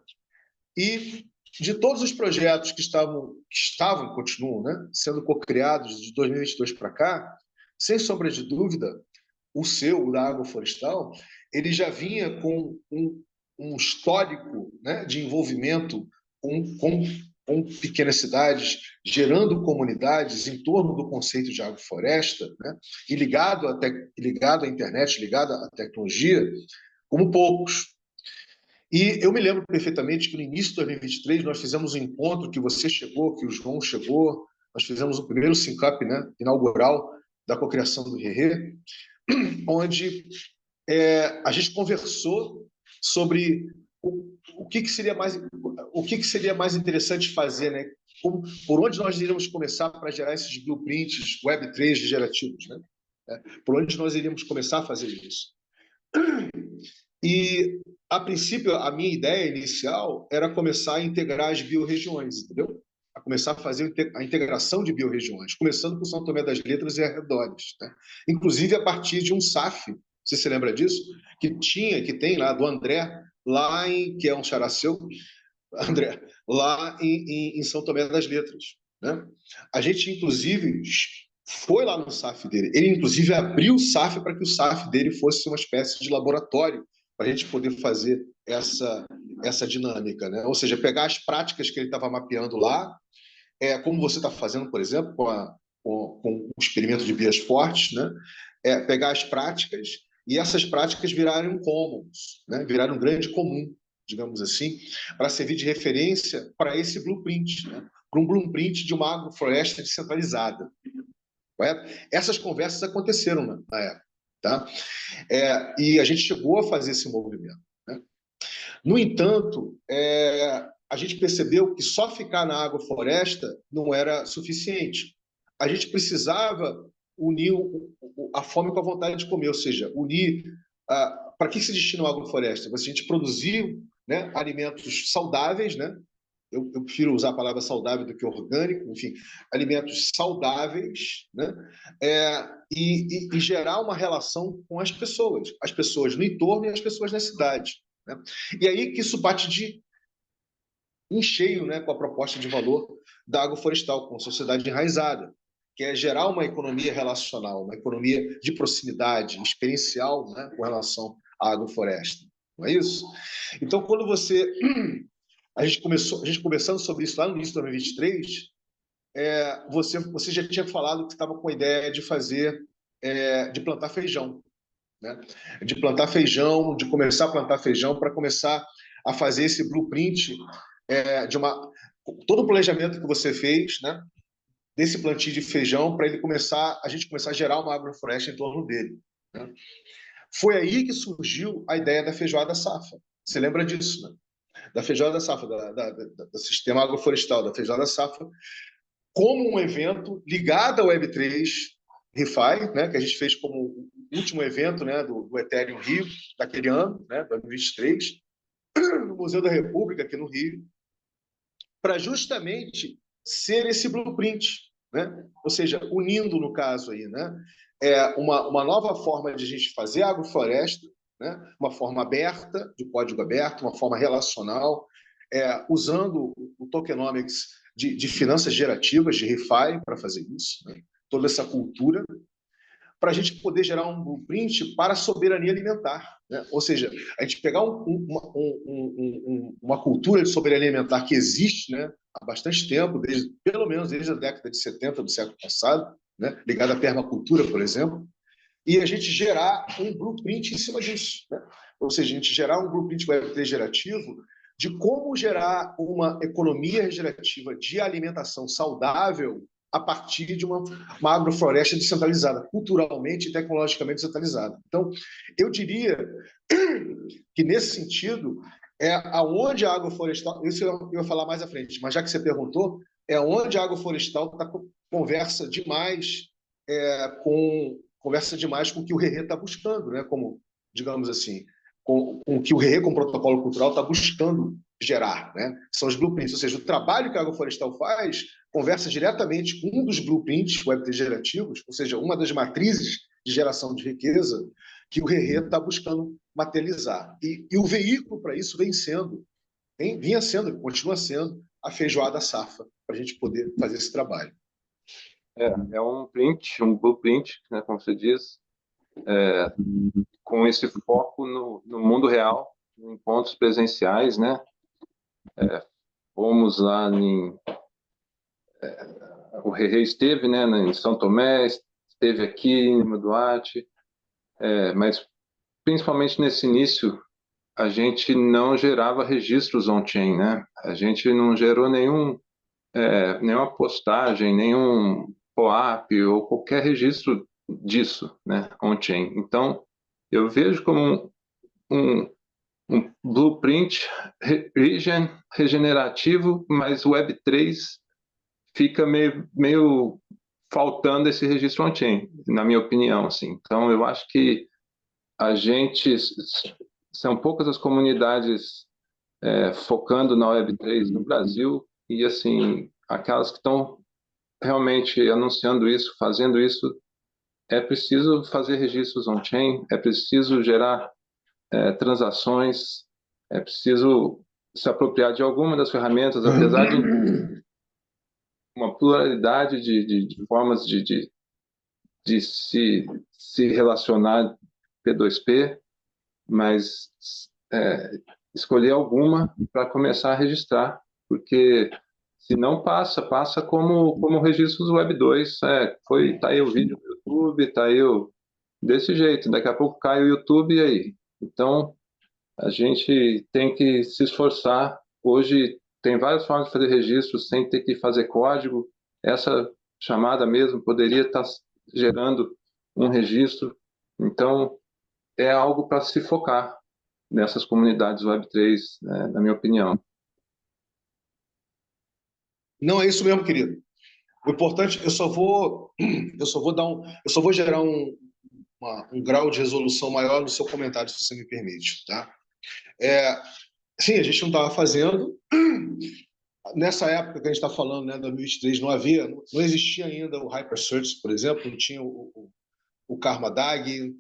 E de todos os projetos que estavam e continuam, né, sendo co-criados de 2022 para cá, sem sombra de dúvida, o seu, o da Agroflorestal, ele já vinha com um histórico, né, de envolvimento com pequenas cidades, gerando comunidades em torno do conceito de agrofloresta, né, e ligado à internet, ligado à tecnologia, como poucos. E eu me lembro perfeitamente que no início de 2023 nós fizemos um encontro que você chegou, que o João chegou, nós fizemos o primeiro SINCAP, né, inaugural da cocriação do Rerê, onde a gente conversou sobre o que seria mais interessante fazer, né? Por onde nós iríamos começar para gerar esses blueprints Web3 gerativos, né? Por onde nós iríamos começar a fazer isso. E, a princípio, a minha ideia inicial era começar a integrar as biorregiões, entendeu? A começar a fazer a integração de biorregiões, começando por São Tomé das Letras e arredores, né? Inclusive a partir de um SAF, você se lembra disso? Que tem lá, do André, que é um xará seu, André, lá em São Tomé das Letras, né? A gente, inclusive, foi lá no SAF dele. Ele, inclusive, abriu o SAF para que o SAF dele fosse uma espécie de laboratório para a gente poder fazer essa dinâmica, né? Ou seja, pegar as práticas que ele estava mapeando lá, como você está fazendo, por exemplo, com o experimento de Bias Fortes, né? Pegar as práticas e essas práticas virarem um commons, né? Virarem um grande comum, digamos assim, para servir de referência para esse blueprint, né? Para um blueprint de uma agrofloresta descentralizada. Correto? Essas conversas aconteceram na época. Tá? E a gente chegou a fazer esse movimento, né? No entanto, a gente percebeu que só ficar na agrofloresta não era suficiente. A gente precisava unir a fome com a vontade de comer, ou seja, unir... para que se destina a agrofloresta? A gente produzir, né, alimentos saudáveis, né? Eu prefiro usar a palavra saudável do que orgânico, enfim, alimentos saudáveis, né? E gerar uma relação com as pessoas no entorno e as pessoas na cidade, né? E aí que isso bate em cheio, né, com a proposta de valor da agroflorestal, com a sociedade enraizada, que é gerar uma economia relacional, uma economia de proximidade, experiencial, né, com relação à agrofloresta. Não é isso? Então, quando a gente conversando sobre isso lá no início de 2023, você já tinha falado que estava com a ideia de de plantar feijão, né? De plantar feijão, de começar a plantar feijão para começar a fazer esse blueprint todo o planejamento que você fez, né? Desse plantio de feijão para a gente começar a gerar uma agrofloresta em torno dele, né? Foi aí que surgiu a ideia da feijoada safra. Você lembra disso, né? Da feijoada safra, do sistema agroflorestal, da feijoada safra, como um evento ligado ao Web3 ReFi, né, que a gente fez como último evento, né, do Ethereum Rio, daquele ano, né, 2023, no Museu da República, aqui no Rio, para justamente ser esse blueprint, né? Ou seja, unindo, no caso aí, né, uma nova forma de a gente fazer agrofloresta, né, uma forma aberta, de código aberto, uma forma relacional, usando o tokenomics de finanças gerativas, de ReFi, para fazer isso, né? Toda essa cultura, para a gente poder gerar um blueprint para a soberania alimentar, né? Ou seja, a gente pegar uma cultura de soberania alimentar que existe, né, há bastante tempo, pelo menos desde a década de 70 do século passado, né, ligada à permacultura, por exemplo, e a gente gerar um blueprint em cima disso, né? Ou seja, a gente gerar um blueprint Web3 gerativo de como gerar uma economia regenerativa de alimentação saudável a partir de uma agrofloresta descentralizada, culturalmente e tecnologicamente descentralizada. Então, eu diria que, nesse sentido, aonde a agroflorestal... Isso eu ia falar mais à frente, mas já que você perguntou, onde a agroflorestal conversa demais com o que o ReRe está buscando, né? Como, digamos assim, com o que o ReRe, com o protocolo cultural, está buscando gerar, né? São os blueprints, ou seja, o trabalho que a agroflorestal faz conversa diretamente com um dos blueprints Web3 gerativos, ou seja, uma das matrizes de geração de riqueza que o ReRe está buscando materializar. E o veículo para isso vinha sendo, continua sendo, a feijoada safra, para a gente poder fazer esse trabalho. É um blueprint, né, como você diz, com esse foco no mundo real, em encontros presenciais, né? Fomos lá o ReRe esteve, né, em São Tomé, esteve aqui em Lima Duarte, mas principalmente nesse início a gente não gerava registros on-chain, né? A gente não gerou nenhuma postagem, nenhum POAP ou qualquer registro disso, né, on-chain. Então, eu vejo como um blueprint regenerativo, mas Web3 fica meio faltando esse registro on-chain, na minha opinião, assim. Então, eu acho que são poucas as comunidades focando na Web3 no Brasil, e, assim, aquelas que estão realmente anunciando isso, fazendo isso, é preciso fazer registros on-chain, é preciso gerar transações, é preciso se apropriar de alguma das ferramentas, apesar de uma pluralidade de formas de se relacionar P2P, mas escolher alguma para começar a registrar, porque se não passa como registros Web 2, tá aí o vídeo do YouTube, tá aí desse jeito, daqui a pouco cai o YouTube e aí. Então, a gente tem que se esforçar. Hoje tem várias formas de fazer registros sem ter que fazer código. Essa chamada mesmo poderia estar gerando um registro. Então, é algo para se focar nessas comunidades Web3, né, na minha opinião. Não, é isso mesmo, querido. O importante, eu só vou gerar um grau de resolução maior no seu comentário, se você me permite, tá? Sim, a gente não estava fazendo. Nessa época que a gente está falando, né, 2023, não existia ainda o Hypersearch, por exemplo, não tinha o Karma DAG,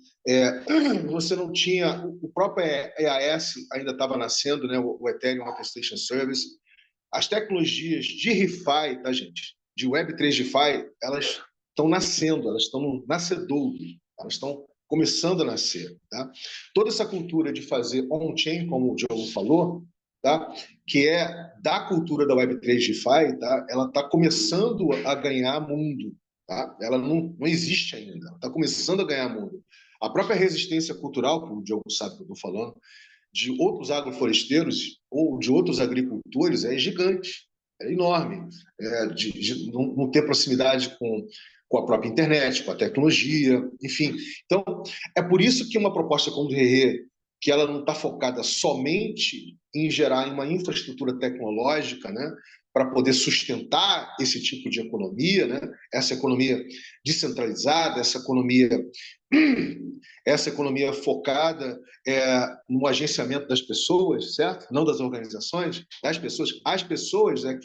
você não tinha... O próprio EAS ainda estava nascendo, né? O Ethereum Orchestration Service. As tecnologias de ReFi, tá, gente? De Web3 ReFi, elas estão nascendo, elas estão no nascedouro, elas estão começando a nascer, tá? Toda essa cultura de fazer on-chain, como o Diogo falou, tá? Que é da cultura da Web3 ReFi, tá? Ela está começando a ganhar mundo, tá? Ela não existe ainda, ela está começando a ganhar mundo. A própria resistência cultural, que o Diogo sabe que eu estou falando, de outros agrofloresteiros ou de outros agricultores é gigante, é enorme, de não ter proximidade com a própria internet, com a tecnologia, enfim. Então, é por isso que uma proposta como o Rerê, que ela não está focada somente em gerar uma infraestrutura tecnológica, né, para poder sustentar esse tipo de economia, né, essa economia descentralizada, essa economia focada no agenciamento das pessoas, certo? Não das organizações, das pessoas. As pessoas que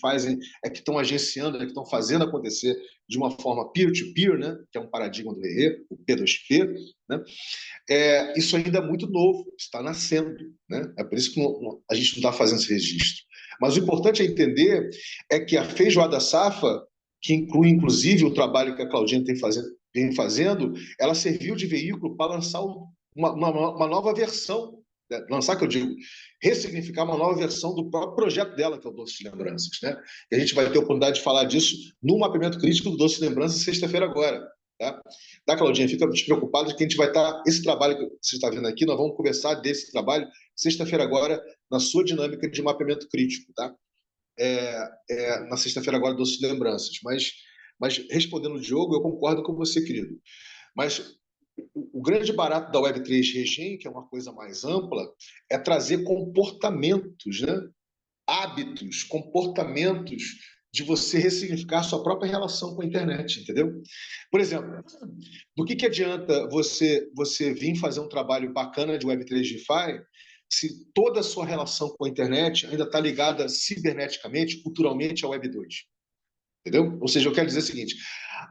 estão agenciando, que estão fazendo acontecer de uma forma peer-to-peer, né? Que é um paradigma do Rerê, o P2P, né? Isso ainda é muito novo, está nascendo, né? É por isso que a gente não está fazendo esse registro. Mas o importante a entender é que a feijoada safa, que inclui, inclusive, o trabalho que a Claudinha vem fazendo, ela serviu de veículo para lançar uma nova versão, né? Lançar, que eu digo, ressignificar uma nova versão do próprio projeto dela, que é o Doce de Lembranças, né? E a gente vai ter a oportunidade de falar disso no mapeamento crítico do Doce de Lembranças, sexta-feira agora. Tá, Claudinha? Fica despreocupado que a gente vai estar... Esse trabalho que você está vendo aqui, nós vamos conversar desse trabalho sexta-feira agora, na sua dinâmica de mapeamento crítico, tá? Na sexta-feira agora, Doce de Lembranças. Mas respondendo o Diogo, eu concordo com você, querido. Mas o grande barato da Web3 Regen, que é uma coisa mais ampla, é trazer comportamentos, né? Hábitos, comportamentos de você ressignificar a sua própria relação com a internet, entendeu? Por exemplo, do que adianta você vir fazer um trabalho bacana de Web3 DeFi se toda a sua relação com a internet ainda está ligada ciberneticamente, culturalmente, à Web2? Entendeu? Ou seja, eu quero dizer o seguinte,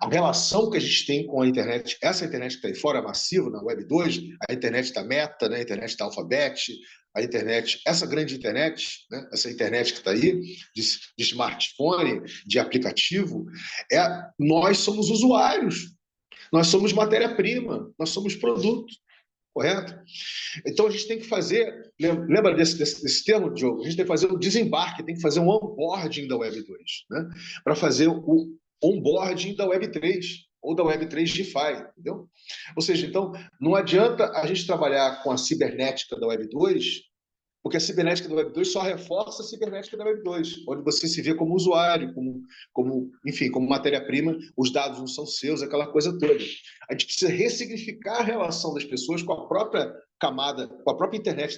a relação que a gente tem com a internet, essa internet que está aí fora, massiva, na Web 2, a internet da Meta, né, a internet da Alphabet, a internet, essa grande internet, né, essa internet que está aí, de smartphone, de aplicativo, nós somos usuários, nós somos matéria-prima, nós somos produto, correto? Então a gente tem que fazer, lembra desse termo, Diogo? A gente tem que fazer o desembarque, tem que fazer um onboarding da Web 2, né? Para fazer o onboarding da Web 3 ou da Web 3 DeFi, entendeu? Ou seja, então não adianta a gente trabalhar com a cibernética da Web 2, porque a cibernética da Web 2 só reforça a cibernética da Web 2, onde você se vê como usuário, enfim, como matéria-prima, os dados não são seus, aquela coisa toda. A gente precisa ressignificar a relação das pessoas com a própria camada, com a própria internet,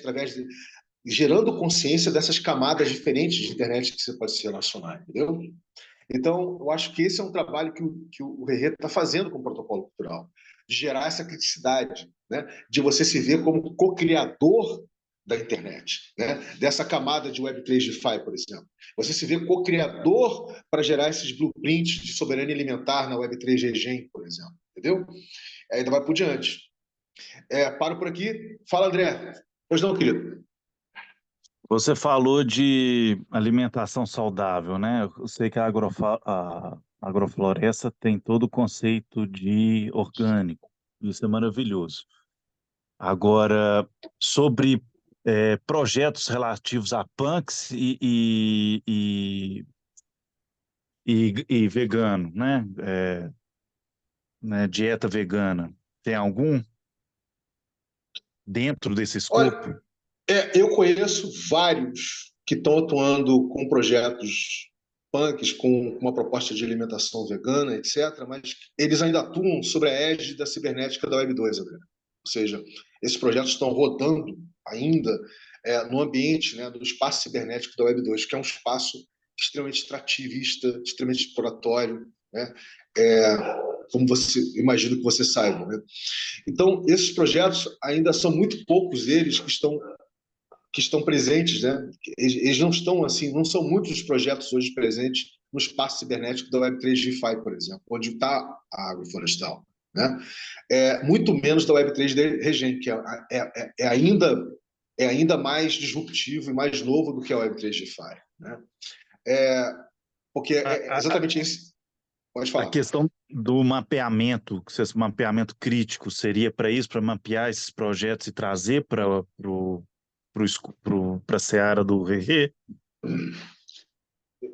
gerando consciência dessas camadas diferentes de internet que você pode se relacionar, entendeu? Então, eu acho que esse é um trabalho que o Rerê está fazendo com o protocolo cultural, de gerar essa criticidade, né? De você se ver como co-criador da internet, né? Dessa camada de Web3 DeFi, por exemplo. Você se vê co-criador para gerar esses blueprints de soberania alimentar na Web3 Regen, por exemplo. Entendeu? Ainda vai por diante. Paro por aqui. Fala, André. Pois não, querido. Você falou de alimentação saudável, né? Eu sei que a agrofloresta tem todo o conceito de orgânico. Isso é maravilhoso. Agora, sobre projetos relativos a punks e vegano, né? Dieta vegana, tem algum dentro desse escopo? Olha, eu conheço vários que estão atuando com projetos punks, com uma proposta de alimentação vegana, etc., mas eles ainda atuam sobre a égide da cibernética da Web 2, André. Ou seja, esses projetos estão rodando ainda no ambiente, né, do espaço cibernético da Web 2, que é um espaço extremamente extrativista, extremamente exploratório, né? Como você imagino que você saiba, né? Então, esses projetos ainda são muito poucos eles que estão presentes, né? Eles não estão assim, não são muitos os projetos hoje presentes no espaço cibernético da Web3 DeFi, por exemplo, onde está a agroflorestal, né? Muito menos da Web3 de Regen, que é ainda mais disruptivo e mais novo do que a Web3 DeFi, né? Porque é exatamente isso. Pode A falar. questão do mapeamento, mapeamento crítico, seria para isso, para mapear esses projetos e trazer para a seara do RE?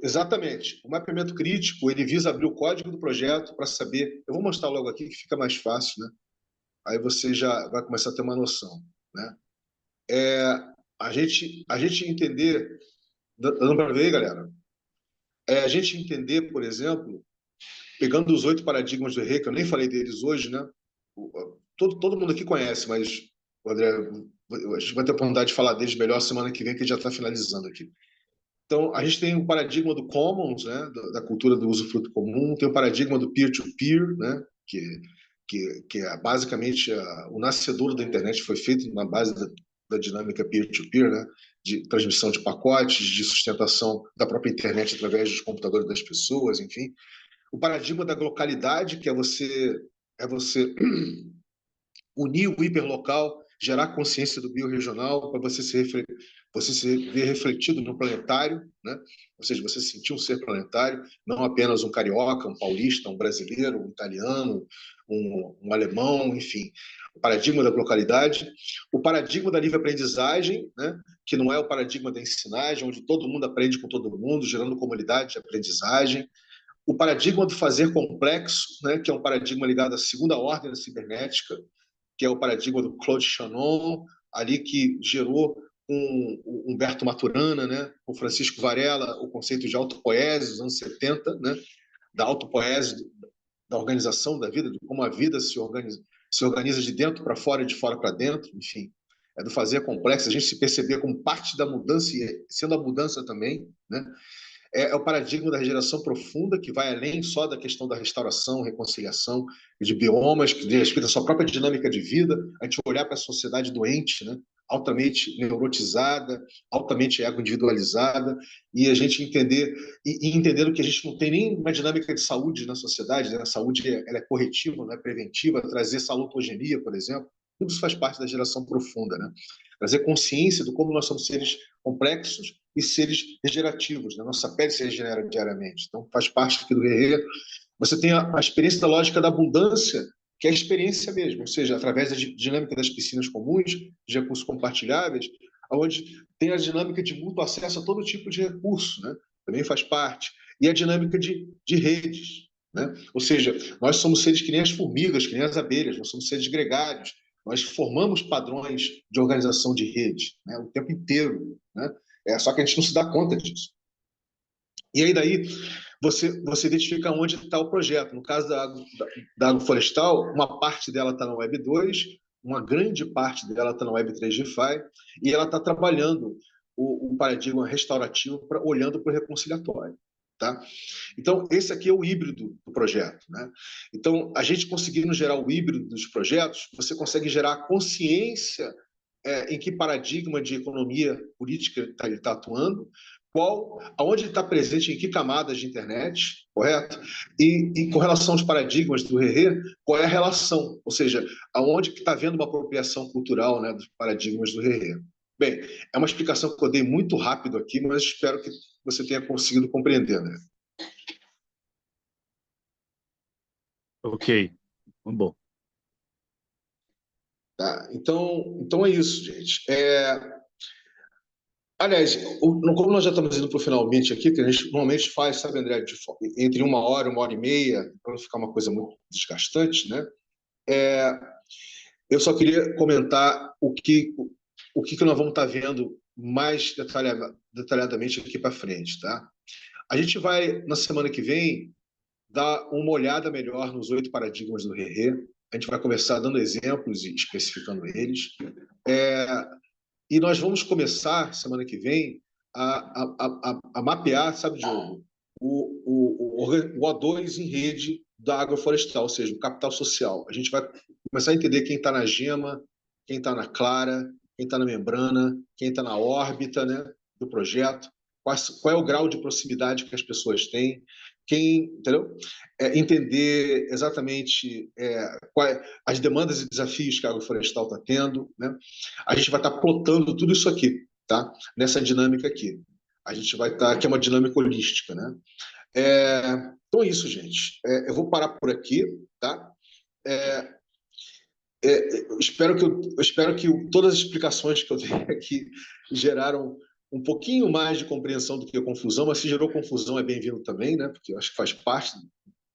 Exatamente. O mapeamento crítico, ele visa abrir o código do projeto para saber. Eu vou mostrar logo aqui que fica mais fácil, né? Aí você já vai começar a ter uma noção, né? A gente entender, dando para ver, galera, a gente entender, por exemplo, pegando os 8 paradigmas do RE, que eu nem falei deles hoje, né? Todo mundo aqui conhece, mas o André, a gente vai ter a oportunidade de falar deles melhor semana que vem, que já está finalizando aqui. Então, a gente tem o paradigma do commons, né, da cultura do usufruto comum, tem o paradigma do peer-to-peer, né, que é basicamente o nascedouro da internet foi feito na base da dinâmica peer-to-peer, né, de transmissão de pacotes, de sustentação da própria internet através dos computadores das pessoas, enfim. O paradigma da localidade, que é você unir o hiperlocal, gerar consciência do biorregional para você se ver refletido no planetário, né? Ou seja, você se sentir um ser planetário, não apenas um carioca, um paulista, um brasileiro, um italiano, um alemão, enfim. O paradigma da localidade, o paradigma da livre aprendizagem, né? Que não é o paradigma da ensinagem, onde todo mundo aprende com todo mundo, gerando comunidade de aprendizagem. O paradigma do fazer complexo, né? Que é um paradigma ligado à segunda ordem da cibernética, que é o paradigma do Claude Shannon, ali que gerou com o Humberto Maturana, né, o Francisco Varela, o conceito de autopoese dos anos 70, né, da autopoese, da organização da vida, de como a vida se organiza de dentro para fora e de fora para dentro, enfim, do fazer complexo, a gente se perceber como parte da mudança e sendo a mudança também, né? O paradigma da regeneração profunda, que vai além só da questão da restauração, reconciliação de biomas, que respeita a sua própria dinâmica de vida, a gente olhar para a sociedade doente, né? Altamente neurotizada, altamente ego-individualizada, e a gente entender, e entendendo que a gente não tem nem uma dinâmica de saúde na sociedade, né? A saúde ela é corretiva, não é preventiva, trazer salutogenia, por exemplo, tudo isso faz parte da geração profunda, né? Trazer consciência do como nós somos seres complexos e seres regenerativos, né? Nossa pele se regenera diariamente, então faz parte aqui do RE. Você tem a experiência da lógica da abundância, que é a experiência mesmo, ou seja, através da dinâmica das piscinas comuns, de recursos compartilháveis, onde tem a dinâmica de mútuo acesso a todo tipo de recurso, né? Também faz parte. E a dinâmica de redes, né? Ou seja, nós somos seres que nem as formigas, que nem as abelhas, nós somos seres gregários, nós formamos padrões de organização de rede, né, o tempo inteiro, né? Só que a gente não se dá conta disso. E aí daí você identifica onde está o projeto. No caso da Agroflorestal, uma parte dela está na Web 2, uma grande parte dela está na Web 3 DeFi, e ela está trabalhando o paradigma restaurativo olhando para o reconciliatório. Tá? Então, esse aqui é o híbrido do projeto, né? Então, a gente conseguindo gerar o híbrido dos projetos, você consegue gerar consciência em que paradigma de economia política ele está atuando, aonde ele está presente, em que camadas de internet, correto? E com relação aos paradigmas do RE, qual é a relação? Ou seja, aonde que está havendo uma apropriação cultural, né, dos paradigmas do RE? Bem, é uma explicação que eu dei muito rápido aqui, mas espero que você tenha conseguido compreender, né? Ok, bom. Tá? Então é isso, gente. Aliás, como nós já estamos indo para o finalmente aqui, que a gente normalmente faz, sabe, André, entre 1 hora e meia, para não ficar uma coisa muito desgastante, né? Eu só queria comentar o que nós vamos estar vendo mais detalhadamente aqui para frente, tá? A gente vai, na semana que vem, dar uma olhada melhor nos 8 paradigmas do RE. A gente vai começar dando exemplos e especificando eles. E nós vamos começar, semana que vem, a mapear, sabe, Diogo, o O2 em rede da agroflorestal, ou seja, o capital social. A gente vai começar a entender quem está na gema, quem está na clara, quem está na membrana, quem está na órbita, né, do projeto, qual é o grau de proximidade que as pessoas têm, entendeu? Entender exatamente quais as demandas e desafios que a agroflorestal está tendo, né? A gente vai estar plotando tudo isso aqui, tá? Nessa dinâmica aqui. A gente vai estar, que é uma dinâmica holística, né? Então é isso, gente. Eu vou parar por aqui, tá? Eu espero que todas as explicações que eu dei aqui geraram um pouquinho mais de compreensão do que a confusão, mas se gerou confusão é bem-vindo também, né? Porque eu acho que faz parte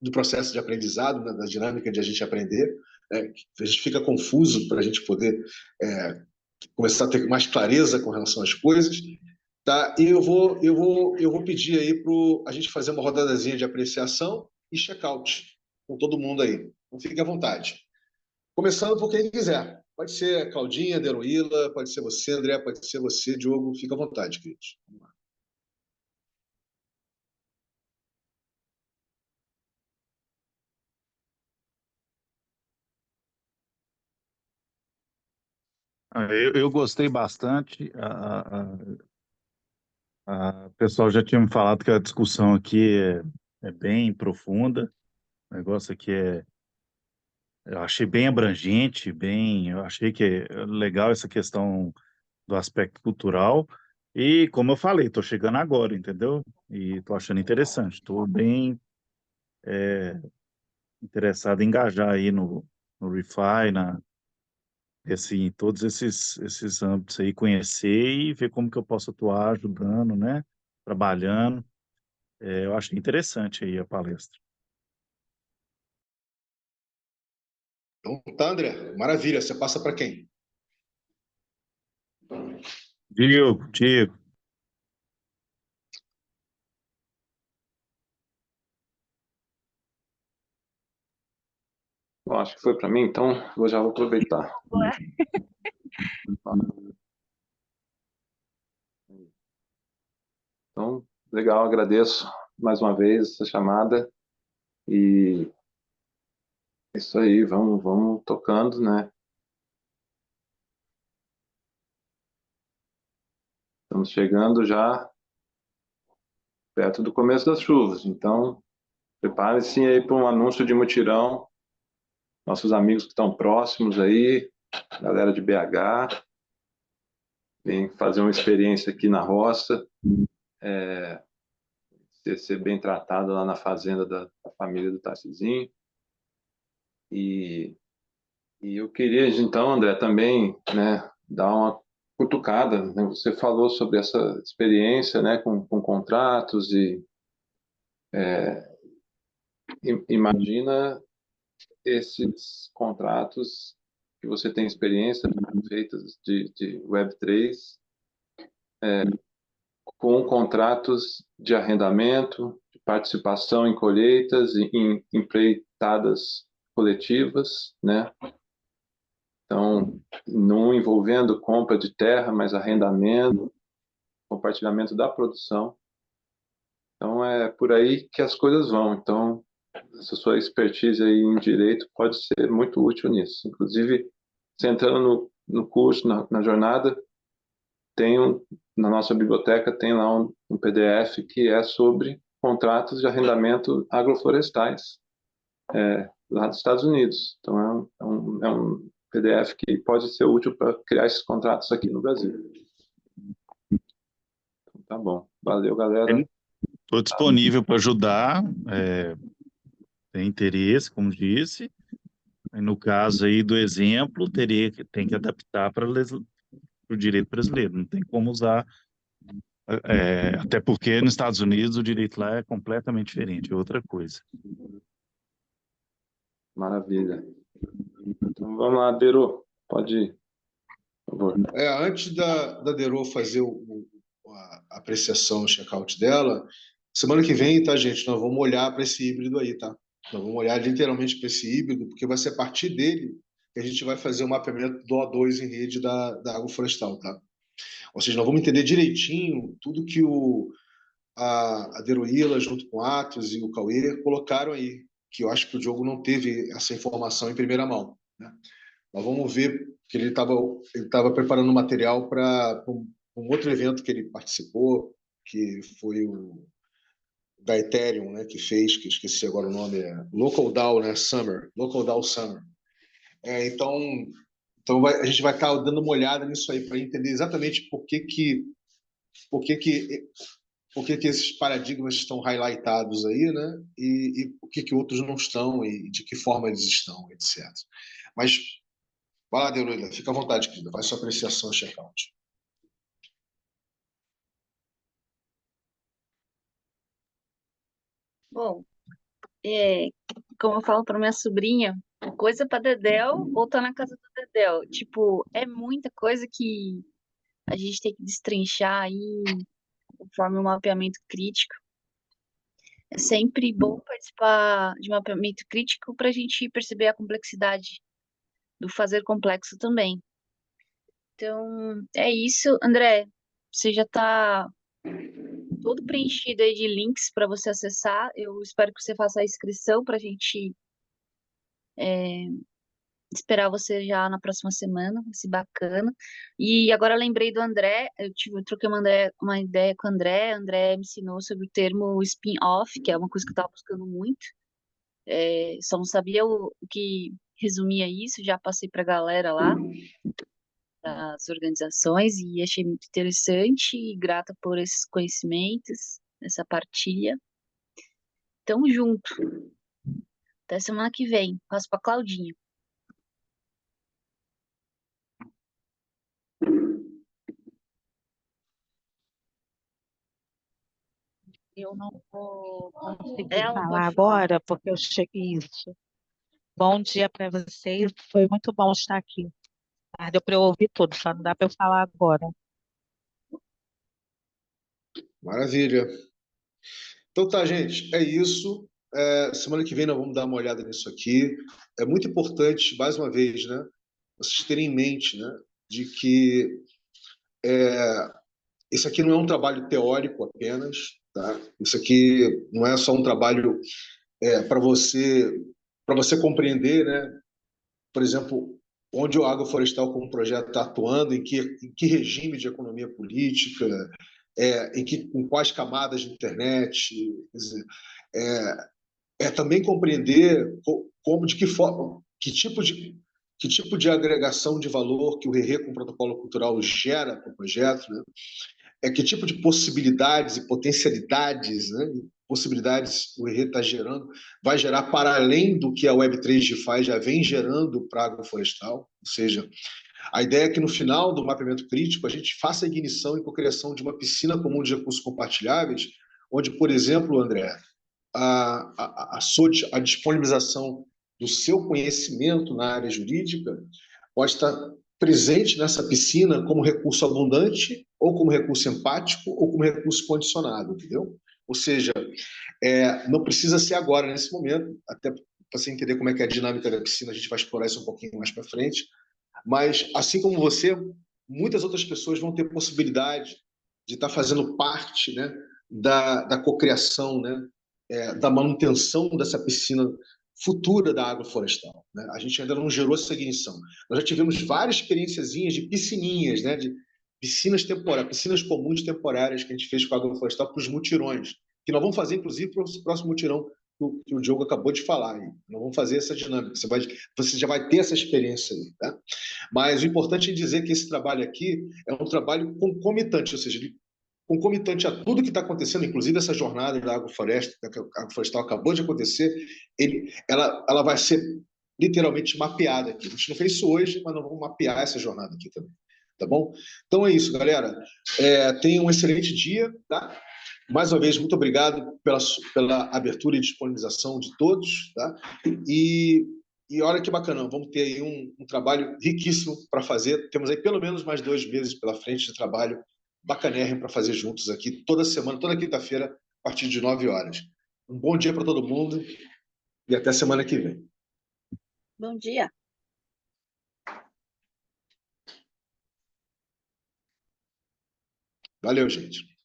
do processo de aprendizado, né? Da dinâmica de a gente aprender. A gente fica confuso para a gente poder começar a ter mais clareza com relação às coisas. Tá? E eu vou pedir aí para a gente fazer uma rodadazinha de apreciação e check-out com todo mundo aí. Então, fique à vontade. Começando por quem quiser. Pode ser a Claudinha, a Deruíla, pode ser você, André, pode ser você, Diogo. Fica à vontade, queridos. Vamos lá. Eu gostei bastante. O pessoal já tinha me falado que a discussão aqui é bem profunda. O negócio aqui eu achei bem abrangente, eu achei que é legal essa questão do aspecto cultural. E como eu falei, estou chegando agora, entendeu? E estou achando interessante. Estou bem interessado em engajar aí no Refi, assim, todos esses âmbitos aí, conhecer e ver como que eu posso atuar ajudando, né? Trabalhando. Eu achei interessante aí a palestra. Então, tá, André. Maravilha. Você passa para quem? Diego, Bom, acho que foi para mim, então já vou aproveitar. Então, legal, agradeço mais uma vez essa chamada e é isso aí, vamos tocando, né? Estamos chegando já perto do começo das chuvas, então prepare-se aí para um anúncio de mutirão, nossos amigos que estão próximos aí, galera de BH, vem fazer uma experiência aqui na roça, ser bem tratado lá na fazenda da família do Tarcizinho. E eu queria, então, André, também, né, dar uma cutucada, né? Você falou sobre essa experiência, né, com contratos e imagina esses contratos que você tem experiência feitas de Web3 com contratos de arrendamento, de participação em colheitas, em empreitadas coletivas, né? Então, não envolvendo compra de terra, mas arrendamento, compartilhamento da produção. Então, é por aí que as coisas vão. Então, essa sua expertise aí em direito pode ser muito útil nisso. Inclusive, você entrando no curso, na jornada, na nossa biblioteca tem lá um PDF que é sobre contratos de arrendamento agroflorestais lá dos Estados Unidos. Então, é um PDF que pode ser útil para criar esses contratos aqui no Brasil. Então, tá bom. Valeu, galera. estou disponível para ajudar. Tem interesse, como disse. No caso aí do exemplo, tem que adaptar para o direito brasileiro. Não tem como usar, até porque nos Estados Unidos o direito lá é completamente diferente, é outra coisa. Maravilha. Então, vamos lá, Deru. Pode ir, por favor. Antes da Dero fazer a apreciação, o check-out dela, semana que vem, tá, gente? Nós vamos olhar para esse híbrido aí, tá? Nós vamos olhar literalmente para esse híbrido, porque vai ser a partir dele que a gente vai fazer o mapeamento do O2 em rede da agroflorestal, tá? Ou seja, nós vamos entender direitinho tudo que a Deruíla, junto com o Atos e o Cauê, colocaram aí, que eu acho que o Diogo não teve essa informação em primeira mão, né? Nós vamos ver que ele tava preparando material para um outro evento que ele participou, que foi o da Ethereum, né, que fez, que esqueci agora o nome, Local DAO, né, Summer, Local DAO Summer. Então a gente vai estar dando uma olhada nisso aí para entender exatamente por que que esses paradigmas estão highlightados aí, né? E por que outros não estão e de que forma eles estão, etc. Mas vai lá, Deolanda, fica à vontade, querida, faz sua apreciação, check-out. Bom, como eu falo para minha sobrinha, coisa para Dedéu ou tá na casa do Dedéu. Tipo, é muita coisa que a gente tem que destrinchar aí conforme o mapeamento crítico. É sempre bom participar de mapeamento crítico para a gente perceber a complexidade do fazer complexo também. Então, é isso. André, você já está todo preenchido aí de links para você acessar. Eu espero que você faça a inscrição para a gente esperar você já na próxima semana, vai ser bacana. E agora eu lembrei do André, eu troquei uma ideia com o André me ensinou sobre o termo spin-off, que é uma coisa que eu estava buscando muito. Só não sabia o que resumia isso, já passei para a galera lá, das organizações, e achei muito interessante e grata por esses conhecimentos, essa partilha. Tamo junto. Até semana que vem. Passo para Claudinha. Eu não vou conseguir Ela falar pode falar. agora, porque eu cheguei isso. Bom dia para vocês. Foi muito bom estar aqui. Tá? Deu para eu ouvir tudo, só não dá para eu falar agora. Maravilha. Então tá, gente, é isso. Semana que vem nós vamos dar uma olhada nisso aqui. É muito importante, mais uma vez, né, vocês terem em mente, né, de que isso aqui não é um trabalho teórico apenas, tá? Isso aqui não é só um trabalho para você compreender, né, por exemplo, onde o Agroflorestal como projeto está atuando, em que regime de economia política, em quais camadas de internet, quer dizer, também compreender como, de que forma, que tipo de agregação de valor que o RERE com o protocolo cultural gera para o projeto, né? Que tipo de possibilidades e potencialidades, né? Possibilidades o RERE está gerando, vai gerar para além do que a Web3 DeFi já vem gerando para a agroflorestal, ou seja, a ideia é que no final do mapeamento crítico a gente faça a ignição e cocriação de uma piscina comum de recursos compartilháveis, onde, por exemplo, André, a disponibilização do seu conhecimento na área jurídica pode estar presente nessa piscina como recurso abundante, ou como recurso empático, ou como recurso condicionado, entendeu? Ou seja, não precisa ser agora, nesse momento, até para você entender como é que é a dinâmica da piscina, a gente vai explorar isso um pouquinho mais para frente, mas, assim como você, muitas outras pessoas vão ter possibilidade de estar fazendo parte, né, da cocriação, né, da manutenção dessa piscina futura da agroflorestal, né? A gente ainda não gerou essa ignição. Nós já tivemos várias experiênciazinhas de piscininhas, né, de piscinas temporárias, piscinas comuns temporárias que a gente fez com a agroflorestal para os mutirões, que nós vamos fazer, inclusive, para o próximo mutirão que o Diogo acabou de falar. Nós vamos fazer essa dinâmica. Você já vai ter essa experiência aí, tá? Mas o importante é dizer que esse trabalho aqui é um trabalho concomitante, ou seja, concomitante a tudo que está acontecendo, inclusive essa jornada da agrofloresta, que a agroflorestal acabou de acontecer, ela vai ser literalmente mapeada aqui. A gente não fez isso hoje, mas nós vamos mapear essa jornada aqui também. Tá bom? Então é isso, galera. Tenham um excelente dia, tá? Mais uma vez, muito obrigado pela abertura e disponibilização de todos, tá? E olha que bacana, vamos ter aí um trabalho riquíssimo para fazer. Temos aí pelo menos mais 2 meses pela frente de trabalho bacanérrimo para fazer juntos aqui toda semana, toda quinta-feira, a partir de 9 horas. Um bom dia para todo mundo e até semana que vem. Bom dia. Valeu, gente.